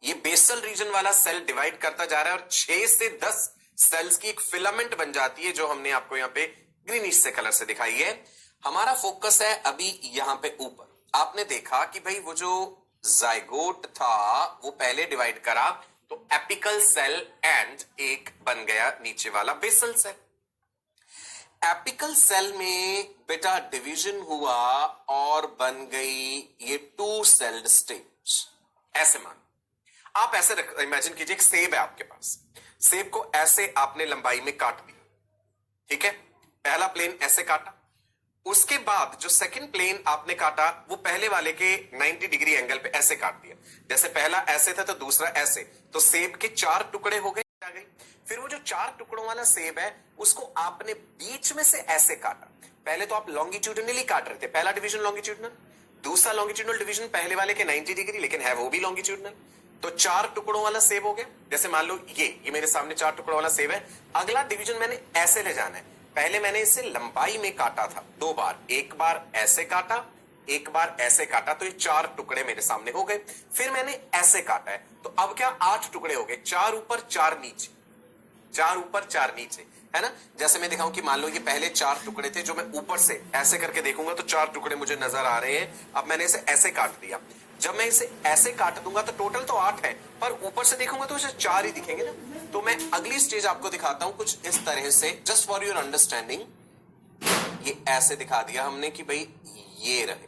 A: ये बेसल रीजन वाला सेल डिवाइड करता जा रहा है और 6 से 10 सेल्स की एक फिलामेंट बन जाती है, जो हमने आपको यहां पे ग्रीनिश से कलर से दिखाई है। हमारा फोकस है अभी यहां पे ऊपर। आपने देखा कि भाई वो जो जाइगोट था वो पहले डिवाइड करा तो एपिकल सेल एंड एक बन गया नीचे वाला बेसल सेल। एपिकल सेल में बेटा डिवीजन हुआ और बन गई ये टू सेल्ड स्टेज। ऐसे मान, आप ऐसे इमेजिन कीजिए, एक सेब है आपके पास, सेब को ऐसे आपने लंबाई में काट दिया, ठीक है। पहला प्लेन ऐसे काटा, उसके बाद जो सेकंड प्लेन आपने काटा वो पहले वाले के 90 डिग्री एंगल पे ऐसे काट दिया। जैसे पहला ऐसे था तो दूसरा ऐसे, तो सेब के 4 टुकड़े हो गए। फिर वो जो 4 टुकड़ों वाला सेब है उसको आपने बीच में से ऐसे काटा। पहले तो आप लॉन्गिट्यूडनली काट रहे थे, पहला डिवीजन लॉन्गिट्यूडनल, दूसरा लॉन्गिट्यूडनल डिवीजन पहले वाले के 90 डिग्री, लेकिन है वो भी लॉन्गिट्यूडनल, तो 4 टुकड़ों वाला सेब हो गया। जैसे मान लो ये मेरे सामने 4 टुकड़ों वाला सेब है। अगला डिवीजन मैंने ऐसे ले जाना है। पहले मैंने इसे लंबाई में काटा था 2 बार, एक बार ऐसे काटा, एक बार ऐसे काटा, तो ये 4 टुकड़े मेरे सामने हो गए। फिर मैंने ऐसे काटा है, तो अब क्या 8 टुकड़े हो गए, 4 ऊपर 4 नीचे, 4 ऊपर 4 नीचे, है ना। जैसे मैं दिखाऊं कि मान लो ये पहले 4 टुकड़े थे, जो मैं ऊपर से ऐसे करके देखूंगा तो 4 टुकड़े मुझे नजर आ रहे हैं। अब मैंने इसे ऐसे काट दिया, जब मैं इसे ऐसे काट दूंगा तो टोटल तो 8 है, पर ऊपर से देखूंगा तो इसे 4 ही दिखेंगे ना। तो मैं अगली स्टेज आपको दिखाता हूं कुछ इस तरह से, जस्ट फॉर योर अंडरस्टैंडिंग। ये ऐसे दिखा दिया हमने कि भाई ये रहे,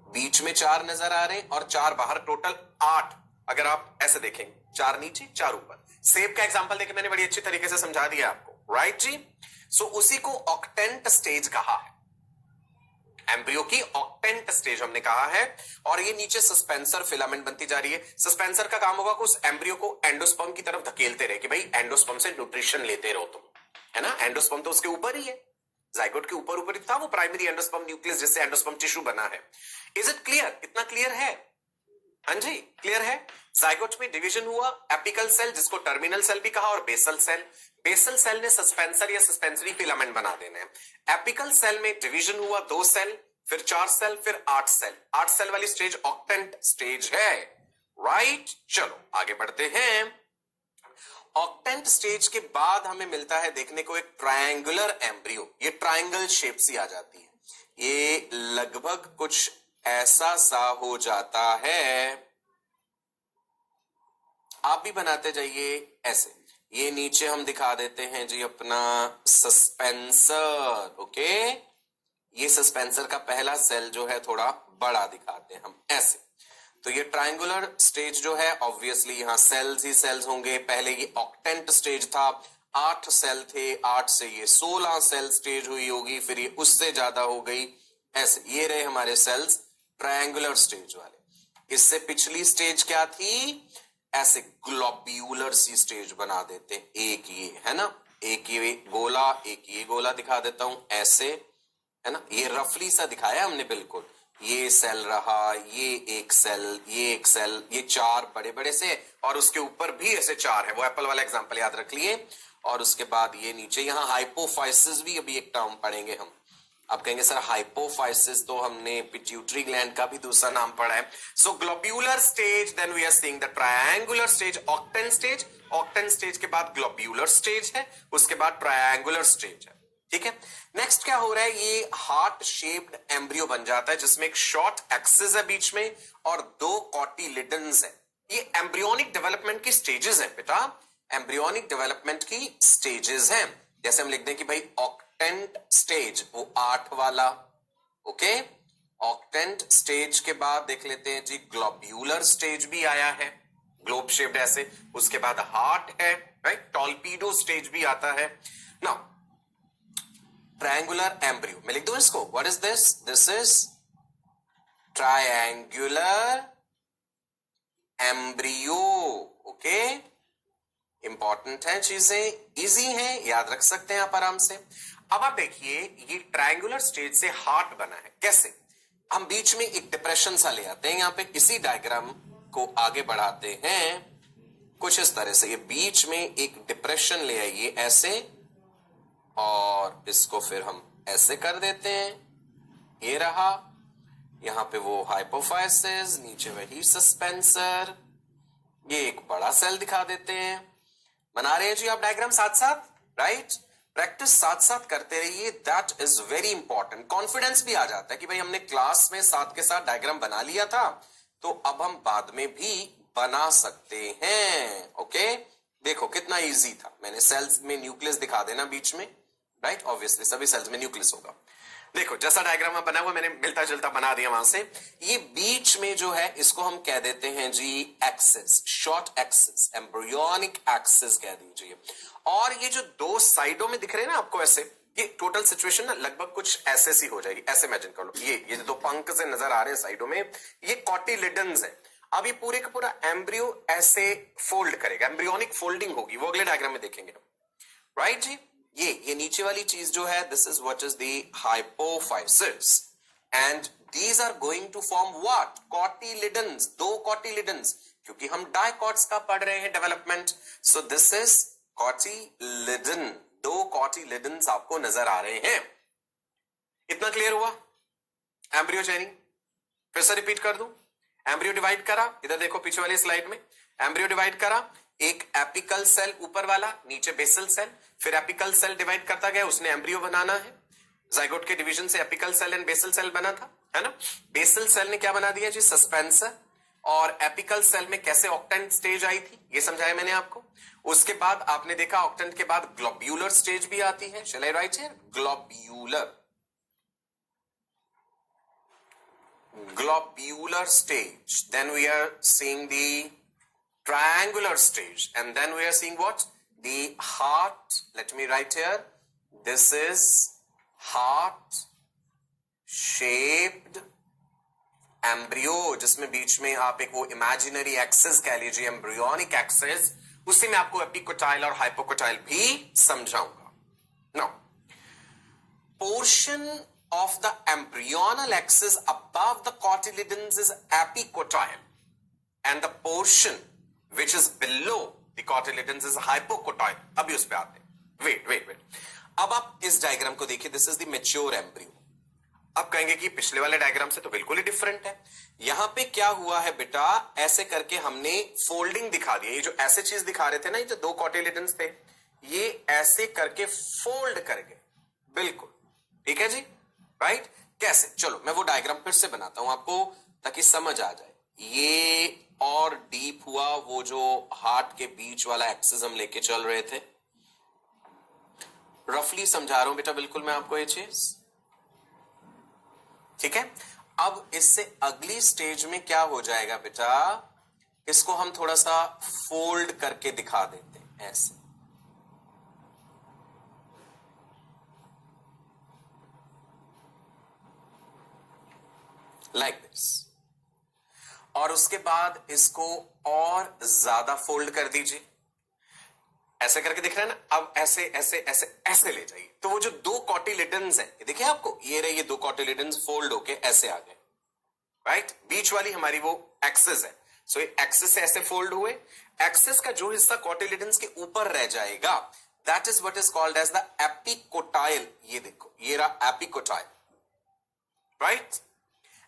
A: बीच में 4 नजर आ रहे हैं और 4 बाहर, टोटल 8। अगर आप ऐसे देखेंगे, 4 नीचे 4 ऊपर। सेब का एग्जांपल देके मैंने बड़ी अच्छी तरीके से समझा दिया आपको, राइट जी। सो उसी को ऑक्टेंट स्टेज कहा है, एम्ब्रियो की ऑक्टेंट स्टेज हमने कहा है। और ये नीचे सस्पेंसर फिलामेंट बनती जा रही है। सस्पेंसर का काम होगा कि उस एम्ब्रियो को एंडोस्पर्म की तरफ धकेलते रहे कि भाई एंडोस्पर्म से न्यूट्रिशन लेते रहो तुम, है ना। एंडोस्पर्म तो उसके ऊपर ही है, जाइगोट के ऊपर ऊपर ही था वो प्राइमरी एंडोस्पर्म न्यूक्लियस जिससे एंडोस्पर्म टिश्यू बना है। Is it clear? इतना क्लियर है? हाँ जी, क्लियर है। जाइगोट में डिवीजन हुआ, एपिकल सेल जिसको टर्मिनल सेल भी कहा और बेसल सेल। बेसल सेल ने सस्पेंसर या सस्पेंसरी फिलामेंट बना देने हैं। एपिकल सेल में डिवीजन हुआ, 2 सेल, फिर 4 सेल, फिर 8 सेल। 8 सेल वाली स्टेज ऑक्टेंट स्टेज है, राइट। चलो आगे बढ़ते हैं। ऑक्टेंट स्टेज के बाद हमें मिलता है देखने को एक ट्रायंगुलर एम्ब्रियो। ये ट्रायंगल शेप सी आ जाती है, ये लगभग कुछ ऐसा सा हो जाता है। आप भी बनाते जाइए ऐसे। ये नीचे हम दिखा देते हैं जी अपना सस्पेंसर, ओके। ये सस्पेंसर का पहला सेल जो है थोड़ा बड़ा दिखाते हैं हम ऐसे। तो ये ट्रायंगुलर स्टेज जो है ऑब्वियसली यहाँ सेल्स ही सेल्स होंगे। पहले ये ऑक्टेंट स्टेज था, 8 सेल थे, 8 से ये 16 सेल स्टेज हुई होगी, फिर ये उससे ज्यादा हो गई ऐसे। ये रहे हमारे सेल्स ट्रायंगुलर स्टेज वाले। इससे पिछली स्टेज क्या थी, ऐसे ग्लोब्यूलर सी स्टेज बना देते। एक ये है ना, एक ये गोला, एक ये गोला दिखा देता हूं ऐसे, है ना। ये रफली सा दिखाया हमने बिल्कुल। ये सेल रहा, ये एक सेल, ये एक सेल, ये 4 बड़े बड़े से, और उसके ऊपर भी ऐसे 4 है। वो एप्पल वाला एग्जांपल याद रख लिए। और उसके बाद ये नीचे यहाँ हाइपोफाइसिस भी अभी एक टर्म पढ़ेंगे हम। आप कहेंगे सर हाइपोफाइसिस तो हमने पिट्यूटरी ग्लैंड का भी दूसरा नाम पढ़ा है। So globular stage, then we are seeing the triangular stage, octant stage. Octant stage के बाद ग्लोब्यूलर स्टेज है, उसके बाद ट्रायंगुलर स्टेज है। ठीक है, नेक्स्ट क्या हो रहा है, ये हार्ट शेप्ड एम्ब्रियो बन जाता है जिसमें एक शॉर्ट एक्सिस है बीच में और 2 कॉटिलिडन्स है। ये एम्ब्रियोनिक डेवलपमेंट की स्टेजेस है बेटा, एम्ब्रियोनिक डेवलपमेंट की स्टेजेस हैं। जैसे हम लिख दें कि भाई ऑक्टेंट स्टेज वो 8 वाला, ओके। ऑक्टेंट स्टेज के बाद देख लेते हैं जी ग्लोब्यूलर स्टेज भी आया है, ग्लोब शेप्ड ऐसे। उसके बाद हार्ट है, राइट, टॉर्पीडो स्टेज भी आता है। नाउ ट्रायंगुलर एम्ब्रियो मैं लिख दूं इसको, what is this, this is triangular embryo, okay. Important है, चीजें इजी हैं, याद रख सकते हैं आप आराम से। अब आप देखिए ये ट्रायंगुलर स्टेज से हार्ट बना है, कैसे, हम बीच में एक डिप्रेशन सा ले आते हैं यहां पे, इसी डायग्राम को आगे बढ़ाते हैं कुछ इस तरह से। ये बीच में एक डिप्रेशन ले आइए ऐसे, और इसको फिर हम ऐसे कर देते हैं, ये रहा। यहां पे वो हाइपोफाइसिस, नीचे वही सस्पेंसर, ये एक बड़ा सेल दिखा देते हैं। बना रहे हैं जी आप डायग्राम साथ साथ, राइट। प्रैक्टिस साथ साथ करते रहिए, that is very important. Confidence भी आ जाता है कि भाई हमने क्लास में साथ के साथ डायग्राम बना लिया था, तो अब हम बाद में भी बना सकते हैं, ओके। देखो कितना इजी था, मैंने सेल्स में न्यूक्लियस दिखा देना बीच में, राइट, ऑब्वियसली सभी सेल्स में न्यूक्लियस होगा। देखो जैसा डायग्राम बना हुआ मैंने मिलता जुलता बना दिया वहां से। ये बीच में जो है इसको हम कह देते हैं जी axis, short axis, embryonic axis कह दीजिए। और ये जो 2 साइडों में दिख रहे हैं ना आपको ऐसे, ये टोटल सिचुएशन ना लगभग कुछ ऐसे सी हो जाएगी। ऐसे इमेजिन कर लो, ये जो 2 पंख से नजर आ रहे हैं साइडों में, ये कॉटिलिडन्स है। अब ये पूरे का पूरा एम्ब्रियो ऐसे फोल्ड करेगा, एम्ब्रियोनिक फोल्डिंग होगी, वो अगले डायग्राम में देखेंगे हम, राइट जी। ये नीचे वाली चीज जो है, this is what is the hypophysis, and these are going to form what, cotyledons, 2 cotyledons, क्योंकि हम डाइकॉट्स का पढ़ रहे हैं development. So this is cotyledon, 2 cotyledons आपको नजर आ रहे हैं। इतना क्लियर हुआ एम्ब्रियो चेनिंग? फिर से रिपीट कर दूं, एम्ब्रियो डिवाइड करा, इधर देखो पीछे वाली स्लाइड में, एम्ब्रियो डिवाइड करा, एक एपिकल सेल ऊपर वाला, नीचे बेसल सेल, फिर एपिकल सेल डिवाइड करता गया, उसने एम्ब्रियो बनाना है। जाइगोट के डिवीजन से apical cell and basal cell बना था, है ना। बेसल सेल ने क्या बना दिया जी, सस्पेंसर। और एपिकल सेल में कैसे ऑक्टेंट स्टेज आई थी, ये समझाया मैंने आपको। उसके बाद आपने देखा ऑक्टेंट के बाद ग्लोब्यूलर स्टेज भी आती है। Shall I write here, globular, globular stage, then we are seeing the triangular stage, and then we are seeing what, the heart. Let me write here, this is heart shaped embryo, जिसमें बीच में आप एक वो imaginary axis कह लीजिए, embryonic axis, उसी में आपको एपिकोटाइल और हाइपोकोटाइल भी समझाऊंगा। Now portion of the embryonal axis above the cotyledons is epicotyle, and the portion which is below the cotyledons is hypocotyle. अभी उस पे आते हैं, wait, अब आप इस डायग्राम को देखिए, this is the mature embryo. अब कहेंगे कि पिछले वाले डायग्राम से तो बिल्कुल ही डिफरेंट है। यहां पे क्या हुआ है बेटा, ऐसे करके हमने फोल्डिंग दिखा दी। ये जो ऐसे चीज दिखा रहे थे ना, ये जो 2 कॉटिलिडन्स थे, ये ऐसे करके फोल्ड कर गए, बिल्कुल ठीक है जी, राइट। कैसे, चलो मैं वो डायग्राम फिर से बनाता हूं आपको ताकि समझ आ जाए। ये और डीप हुआ वो जो हार्ट के बीच वाला एक्सिस हम लेके चल रहे थे, रफली समझा रहा हूं बेटा बिल्कुल मैं आपको ये चीज। ठीक है। अब इससे अगली स्टेज में क्या हो जाएगा बेटा, इसको हम थोड़ा सा फोल्ड करके दिखा देते हैं ऐसे, लाइक दिस, और उसके बाद इसको और ज्यादा फोल्ड कर दीजिए, ऐसे करके दिख रहा है ना। अब ऐसे ऐसे ऐसे ऐसे ले जाइए, तो वो जो दो कॉटिलिडन्स हैं, ये देखिए आपको, ये रहे ये दो कॉटिलिडन्स फोल्ड होके ऐसे आ गए, राइट। बीच वाली हमारी वो एक्सिस है, सो ये एक्सिस से ऐसे फोल्ड हुए। एक्सिस का जो हिस्सा कॉटिलिडन्स के ऊपर रह जाएगा, that is what is called as the epicotyl. ये देखो, ये रहा epicotyl, right.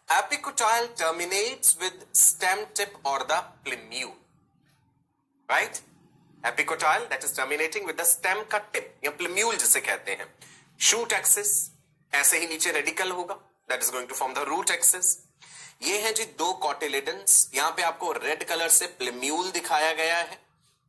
A: Epicotyl terminates with stem tip और the plumule, right. Epicotyl that is terminating with the stem का टिप या प्लेम्यूल जिसे कहते हैं। शूट एक्सिस ऐसे ही नीचे रेडिकल होगा, that is going to form the root axis. ये है जी दो कॉटिलिडन्स, यहां पे आपको रेड कलर से प्लेम्यूल दिखाया गया है,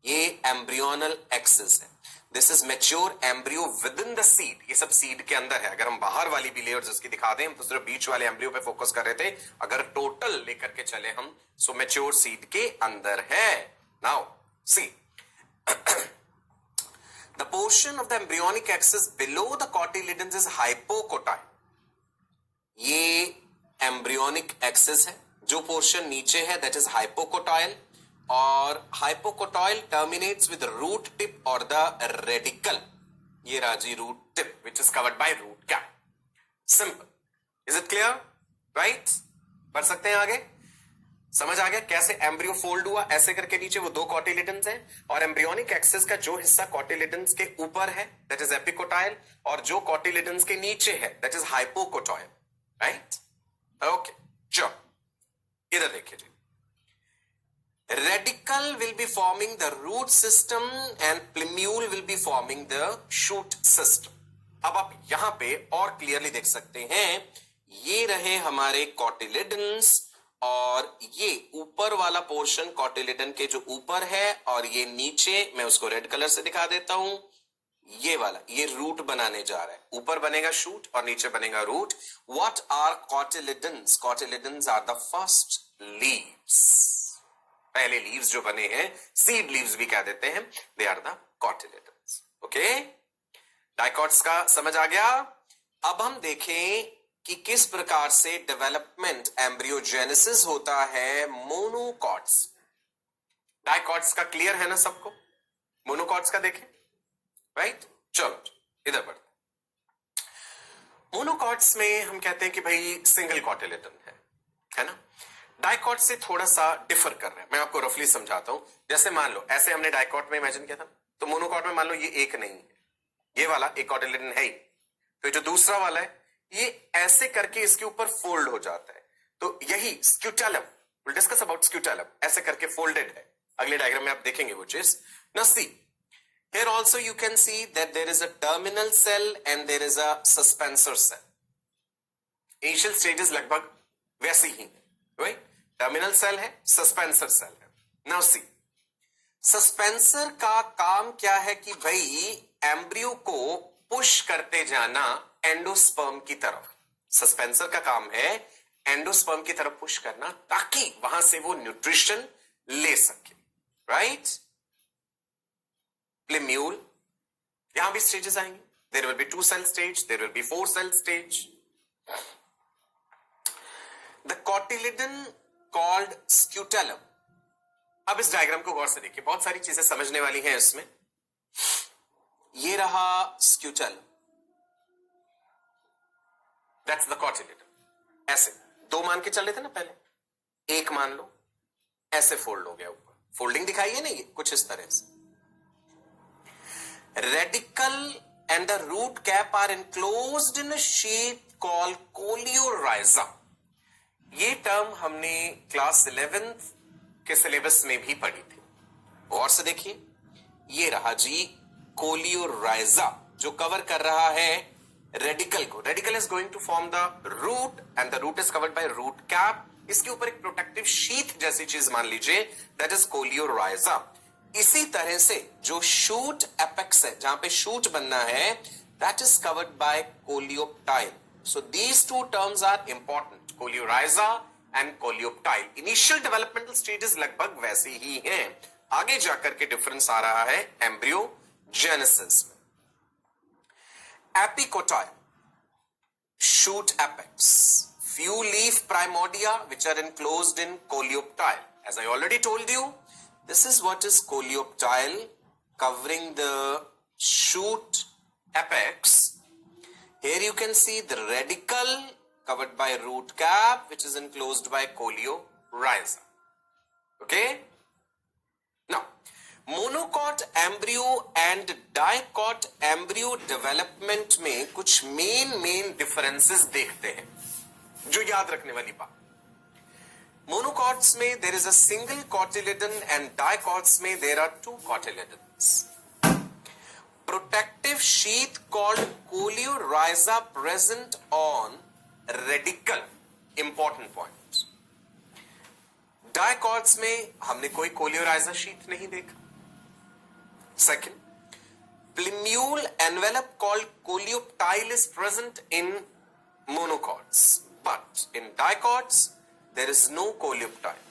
A: ये एम्ब्रियोनल एक्सिस है। This is mature embryo with in the seed, ये सब सीड के अंदर है। अगर हम बाहर वाली भी लेयर्स इसकी दिखा दें, हम तो सिर्फ बीच वाले एम्ब्रियो पे फोकस कर रहे थे, अगर टोटल लेकर के चले हम, सो मैच्योर सीड के अंदर है। Now see the portion of the embryonic axis below the cotyledons is hypocotyle. ये एम्ब्रियोनिक एक्सिस है, जो पोर्शन नीचे है दैट इज हाइपोकोटाइल, और hypocotyl terminates with root tip और द रेडिकल। ये राजी root tip which is covered by root cap. Simple, is it clear, right. पढ़ सकते हैं आगे, समझ आ गया कैसे एम्ब्रियो फोल्ड हुआ, ऐसे करके नीचे वो दो कॉटिलिडन्स हैं, और एम्ब्रियोनिक एक्सिस का जो हिस्सा कॉटिलिडन्स के ऊपर है दैट इज एपिकोटाइल, और जो कॉटिलिडन्स के नीचे है that is hypocotyl, right. Okay, चलो इधर देखिए जी, radicle will be forming the root system and plumule will be forming the shoot system. अब आप यहां पे और क्लियरली देख सकते हैं, ये रहे हमारे कॉटिलिडन्स, और ये ऊपर वाला पोर्शन कॉटिलिडन के जो ऊपर है, और ये नीचे, मैं उसको रेड कलर से दिखा देता हूं, ये वाला, ये रूट बनाने जा रहा है। ऊपर बनेगा शूट और नीचे बनेगा root. What are cotyledons? Cotyledons are the first leaves, पहले लीव्स जो बने हैं, सीड लीव्स भी कह देते हैं, they are the cotyledons. Okay, dicots का समझ आ गया। अब हम देखें कि किस प्रकार से डेवलपमेंट एम्ब्रियोजेनेसिस होता है मोनोकॉट्स। डाइकॉट्स का क्लियर है ना सबको, मोनोकॉट्स का देखें, राइट। चलो इधर बढ़ते। मोनोकॉट्स में हम कहते हैं कि भाई सिंगल कॉटिलिडन है ना। डाइकॉट से थोड़ा सा डिफर कर रहे हैं, मैं आपको रफली समझाता हूं। जैसे मान लो ऐसे हमने डाइकॉट में इमेजिन किया था, तो मोनोकॉट में मान लो ये एक नहीं है, ये वाला एक कॉटिलिडन है ही, तो जो दूसरा वाला है ये ऐसे करके इसके ऊपर फोल्ड हो जाता है, तो यही scutellum, will discuss about scutellum, ऐसे करके फोल्डेड है। अगले डायग्राम में आप देखेंगे वो चीज। Now see, here also you can see that there is a terminal cell and there is a suspensor cell. Initial stages लगभग वैसी ही है, right? टर्मिनल सेल है, सस्पेंसर सेल है। नाउ सी, सस्पेंसर का काम क्या है कि भाई एम्ब्रियो को पुश करते जाना एंडोस्पर्म की तरफ। सस्पेंसर का काम है एंडोस्पर्म की तरफ पुश करना, ताकि वहां से वो न्यूट्रिशन ले सके, राइट। प्लेम्यूल, यहां भी स्टेजेस आएंगे, there will be 2 cell stage, there will be 4 cell stage. The cotyledon called scutellum. अब इस डायग्राम को गौर से देखिए, बहुत सारी चीजें समझने वाली हैं इसमें। ये रहा स्क्यूटेलम, दैट्स द कॉटिलिडन। ऐसे दो मान के चल रहे थे ना पहले, एक मान लो, ऐसे फोल्ड हो गया ऊपर, फोल्डिंग दिखाई है ना, ये कुछ इस तरह से। Radicle and the root cap are enclosed in a sheath called coleorhiza. ये टर्म हमने क्लास 11th के सिलेबस में भी पढ़ी थी। और से देखिए, ये रहा जी कोलियोराइजा, जो कवर कर रहा है रेडिकल को। Radicle is going to form the root and the root is covered by root cap. इसके ऊपर एक प्रोटेक्टिव शीथ जैसी चीज मान लीजिए, दैट इज कोलियोराइजा। इसी तरह से जो शूट एपेक्स है, जहां पे शूट बनना है, that is covered bye coleoptile. So these two terms are important, coleorhiza and coleoptile. Initial developmental stages लगभग वैसे ही हैं, आगे जाकर के डिफरेंस आ रहा है एम्ब्रियोजेनेसिस में. Epicotyl, shoot apex, few leaf primordia which are enclosed in coleoptile. As I already told you, this is what is coleoptile, covering the shoot apex. Here you can see the radicle covered by root cap which is enclosed by coleorhiza. Okay? Now, monocot embryo and dicot embryo development में कुछ मेन डिफरेंसेस देखते हैं जो याद रखने वाली बात. मोनोकॉट्स में there is a single cotyledon and dicots में there are two cotyledons. Protective sheath called coleorhiza present on radicle, important point. Dicots में हमने कोई कोलियोराइजा शीथ नहीं देखा. Second, plumule envelope called coleoptile is present in monocots, but in dicots there is no coleoptile.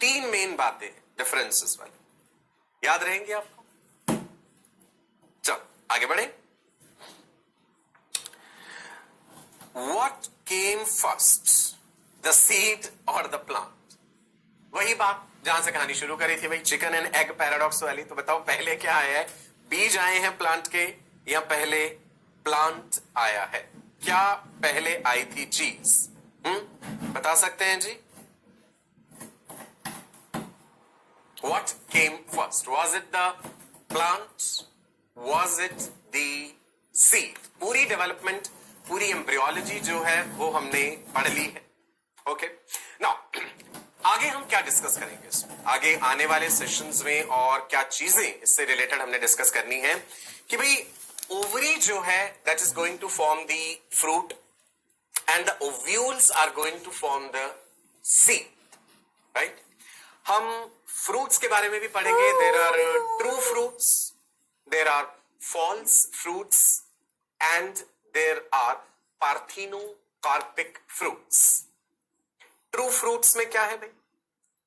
A: 3 main बातें डिफरेंसेस वाली याद रहेंगी आपको. चलो आगे बढ़े. What came first, the seed or the plant? वही बात जहां से कहानी शुरू करी थी भाई, चिकन एंड एग पैराडॉक्स वाली. तो बताओ पहले क्या आया है, बीज आए हैं प्लांट के या पहले प्लांट आया है? क्या पहले आई थी चीज? बता सकते हैं जी? What came first? Was it the plant? Was it the seed? पूरी डेवलपमेंट, पूरी एम्ब्रियोलॉजी जो है वो हमने पढ़ ली है. ओके, नाउ आगे हम क्या डिस्कस करेंगे इसमें, आगे आने वाले सेशंस में, और क्या चीजें इससे रिलेटेड हमने डिस्कस करनी है कि भाई ओवरी जो है that is going to form the fruit and the ovules are going to form the seed. Right, हम फ्रूट्स के बारे में भी पढ़ेंगे. There are true fruits, there are false fruits and there are parthenocarpic fruits. True fruits में क्या है भाई?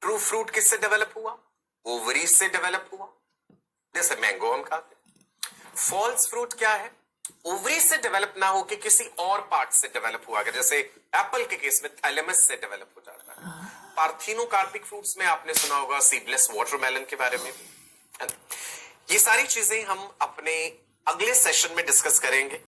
A: ट्रू फ्रूट किससे डेवलप हुआ? ओवरीज से डेवलप हुआ, जैसे मैंगो हम खाते हैं. फॉल्स फ्रूट क्या है? ओवरीज से डेवलप ना होके किसी और पार्ट से डेवलप हुआ, जैसे एप्पल के केस में थैलेमस से डेवलप हो जाता है. पार्थिनोकार्पिक फ्रूट्स में आपने सुना होगा सीडलेस वाटरमेलन के बारे में भी. ये सारी चीजें हम अपने अगले सेशन में डिस्कस करेंगे.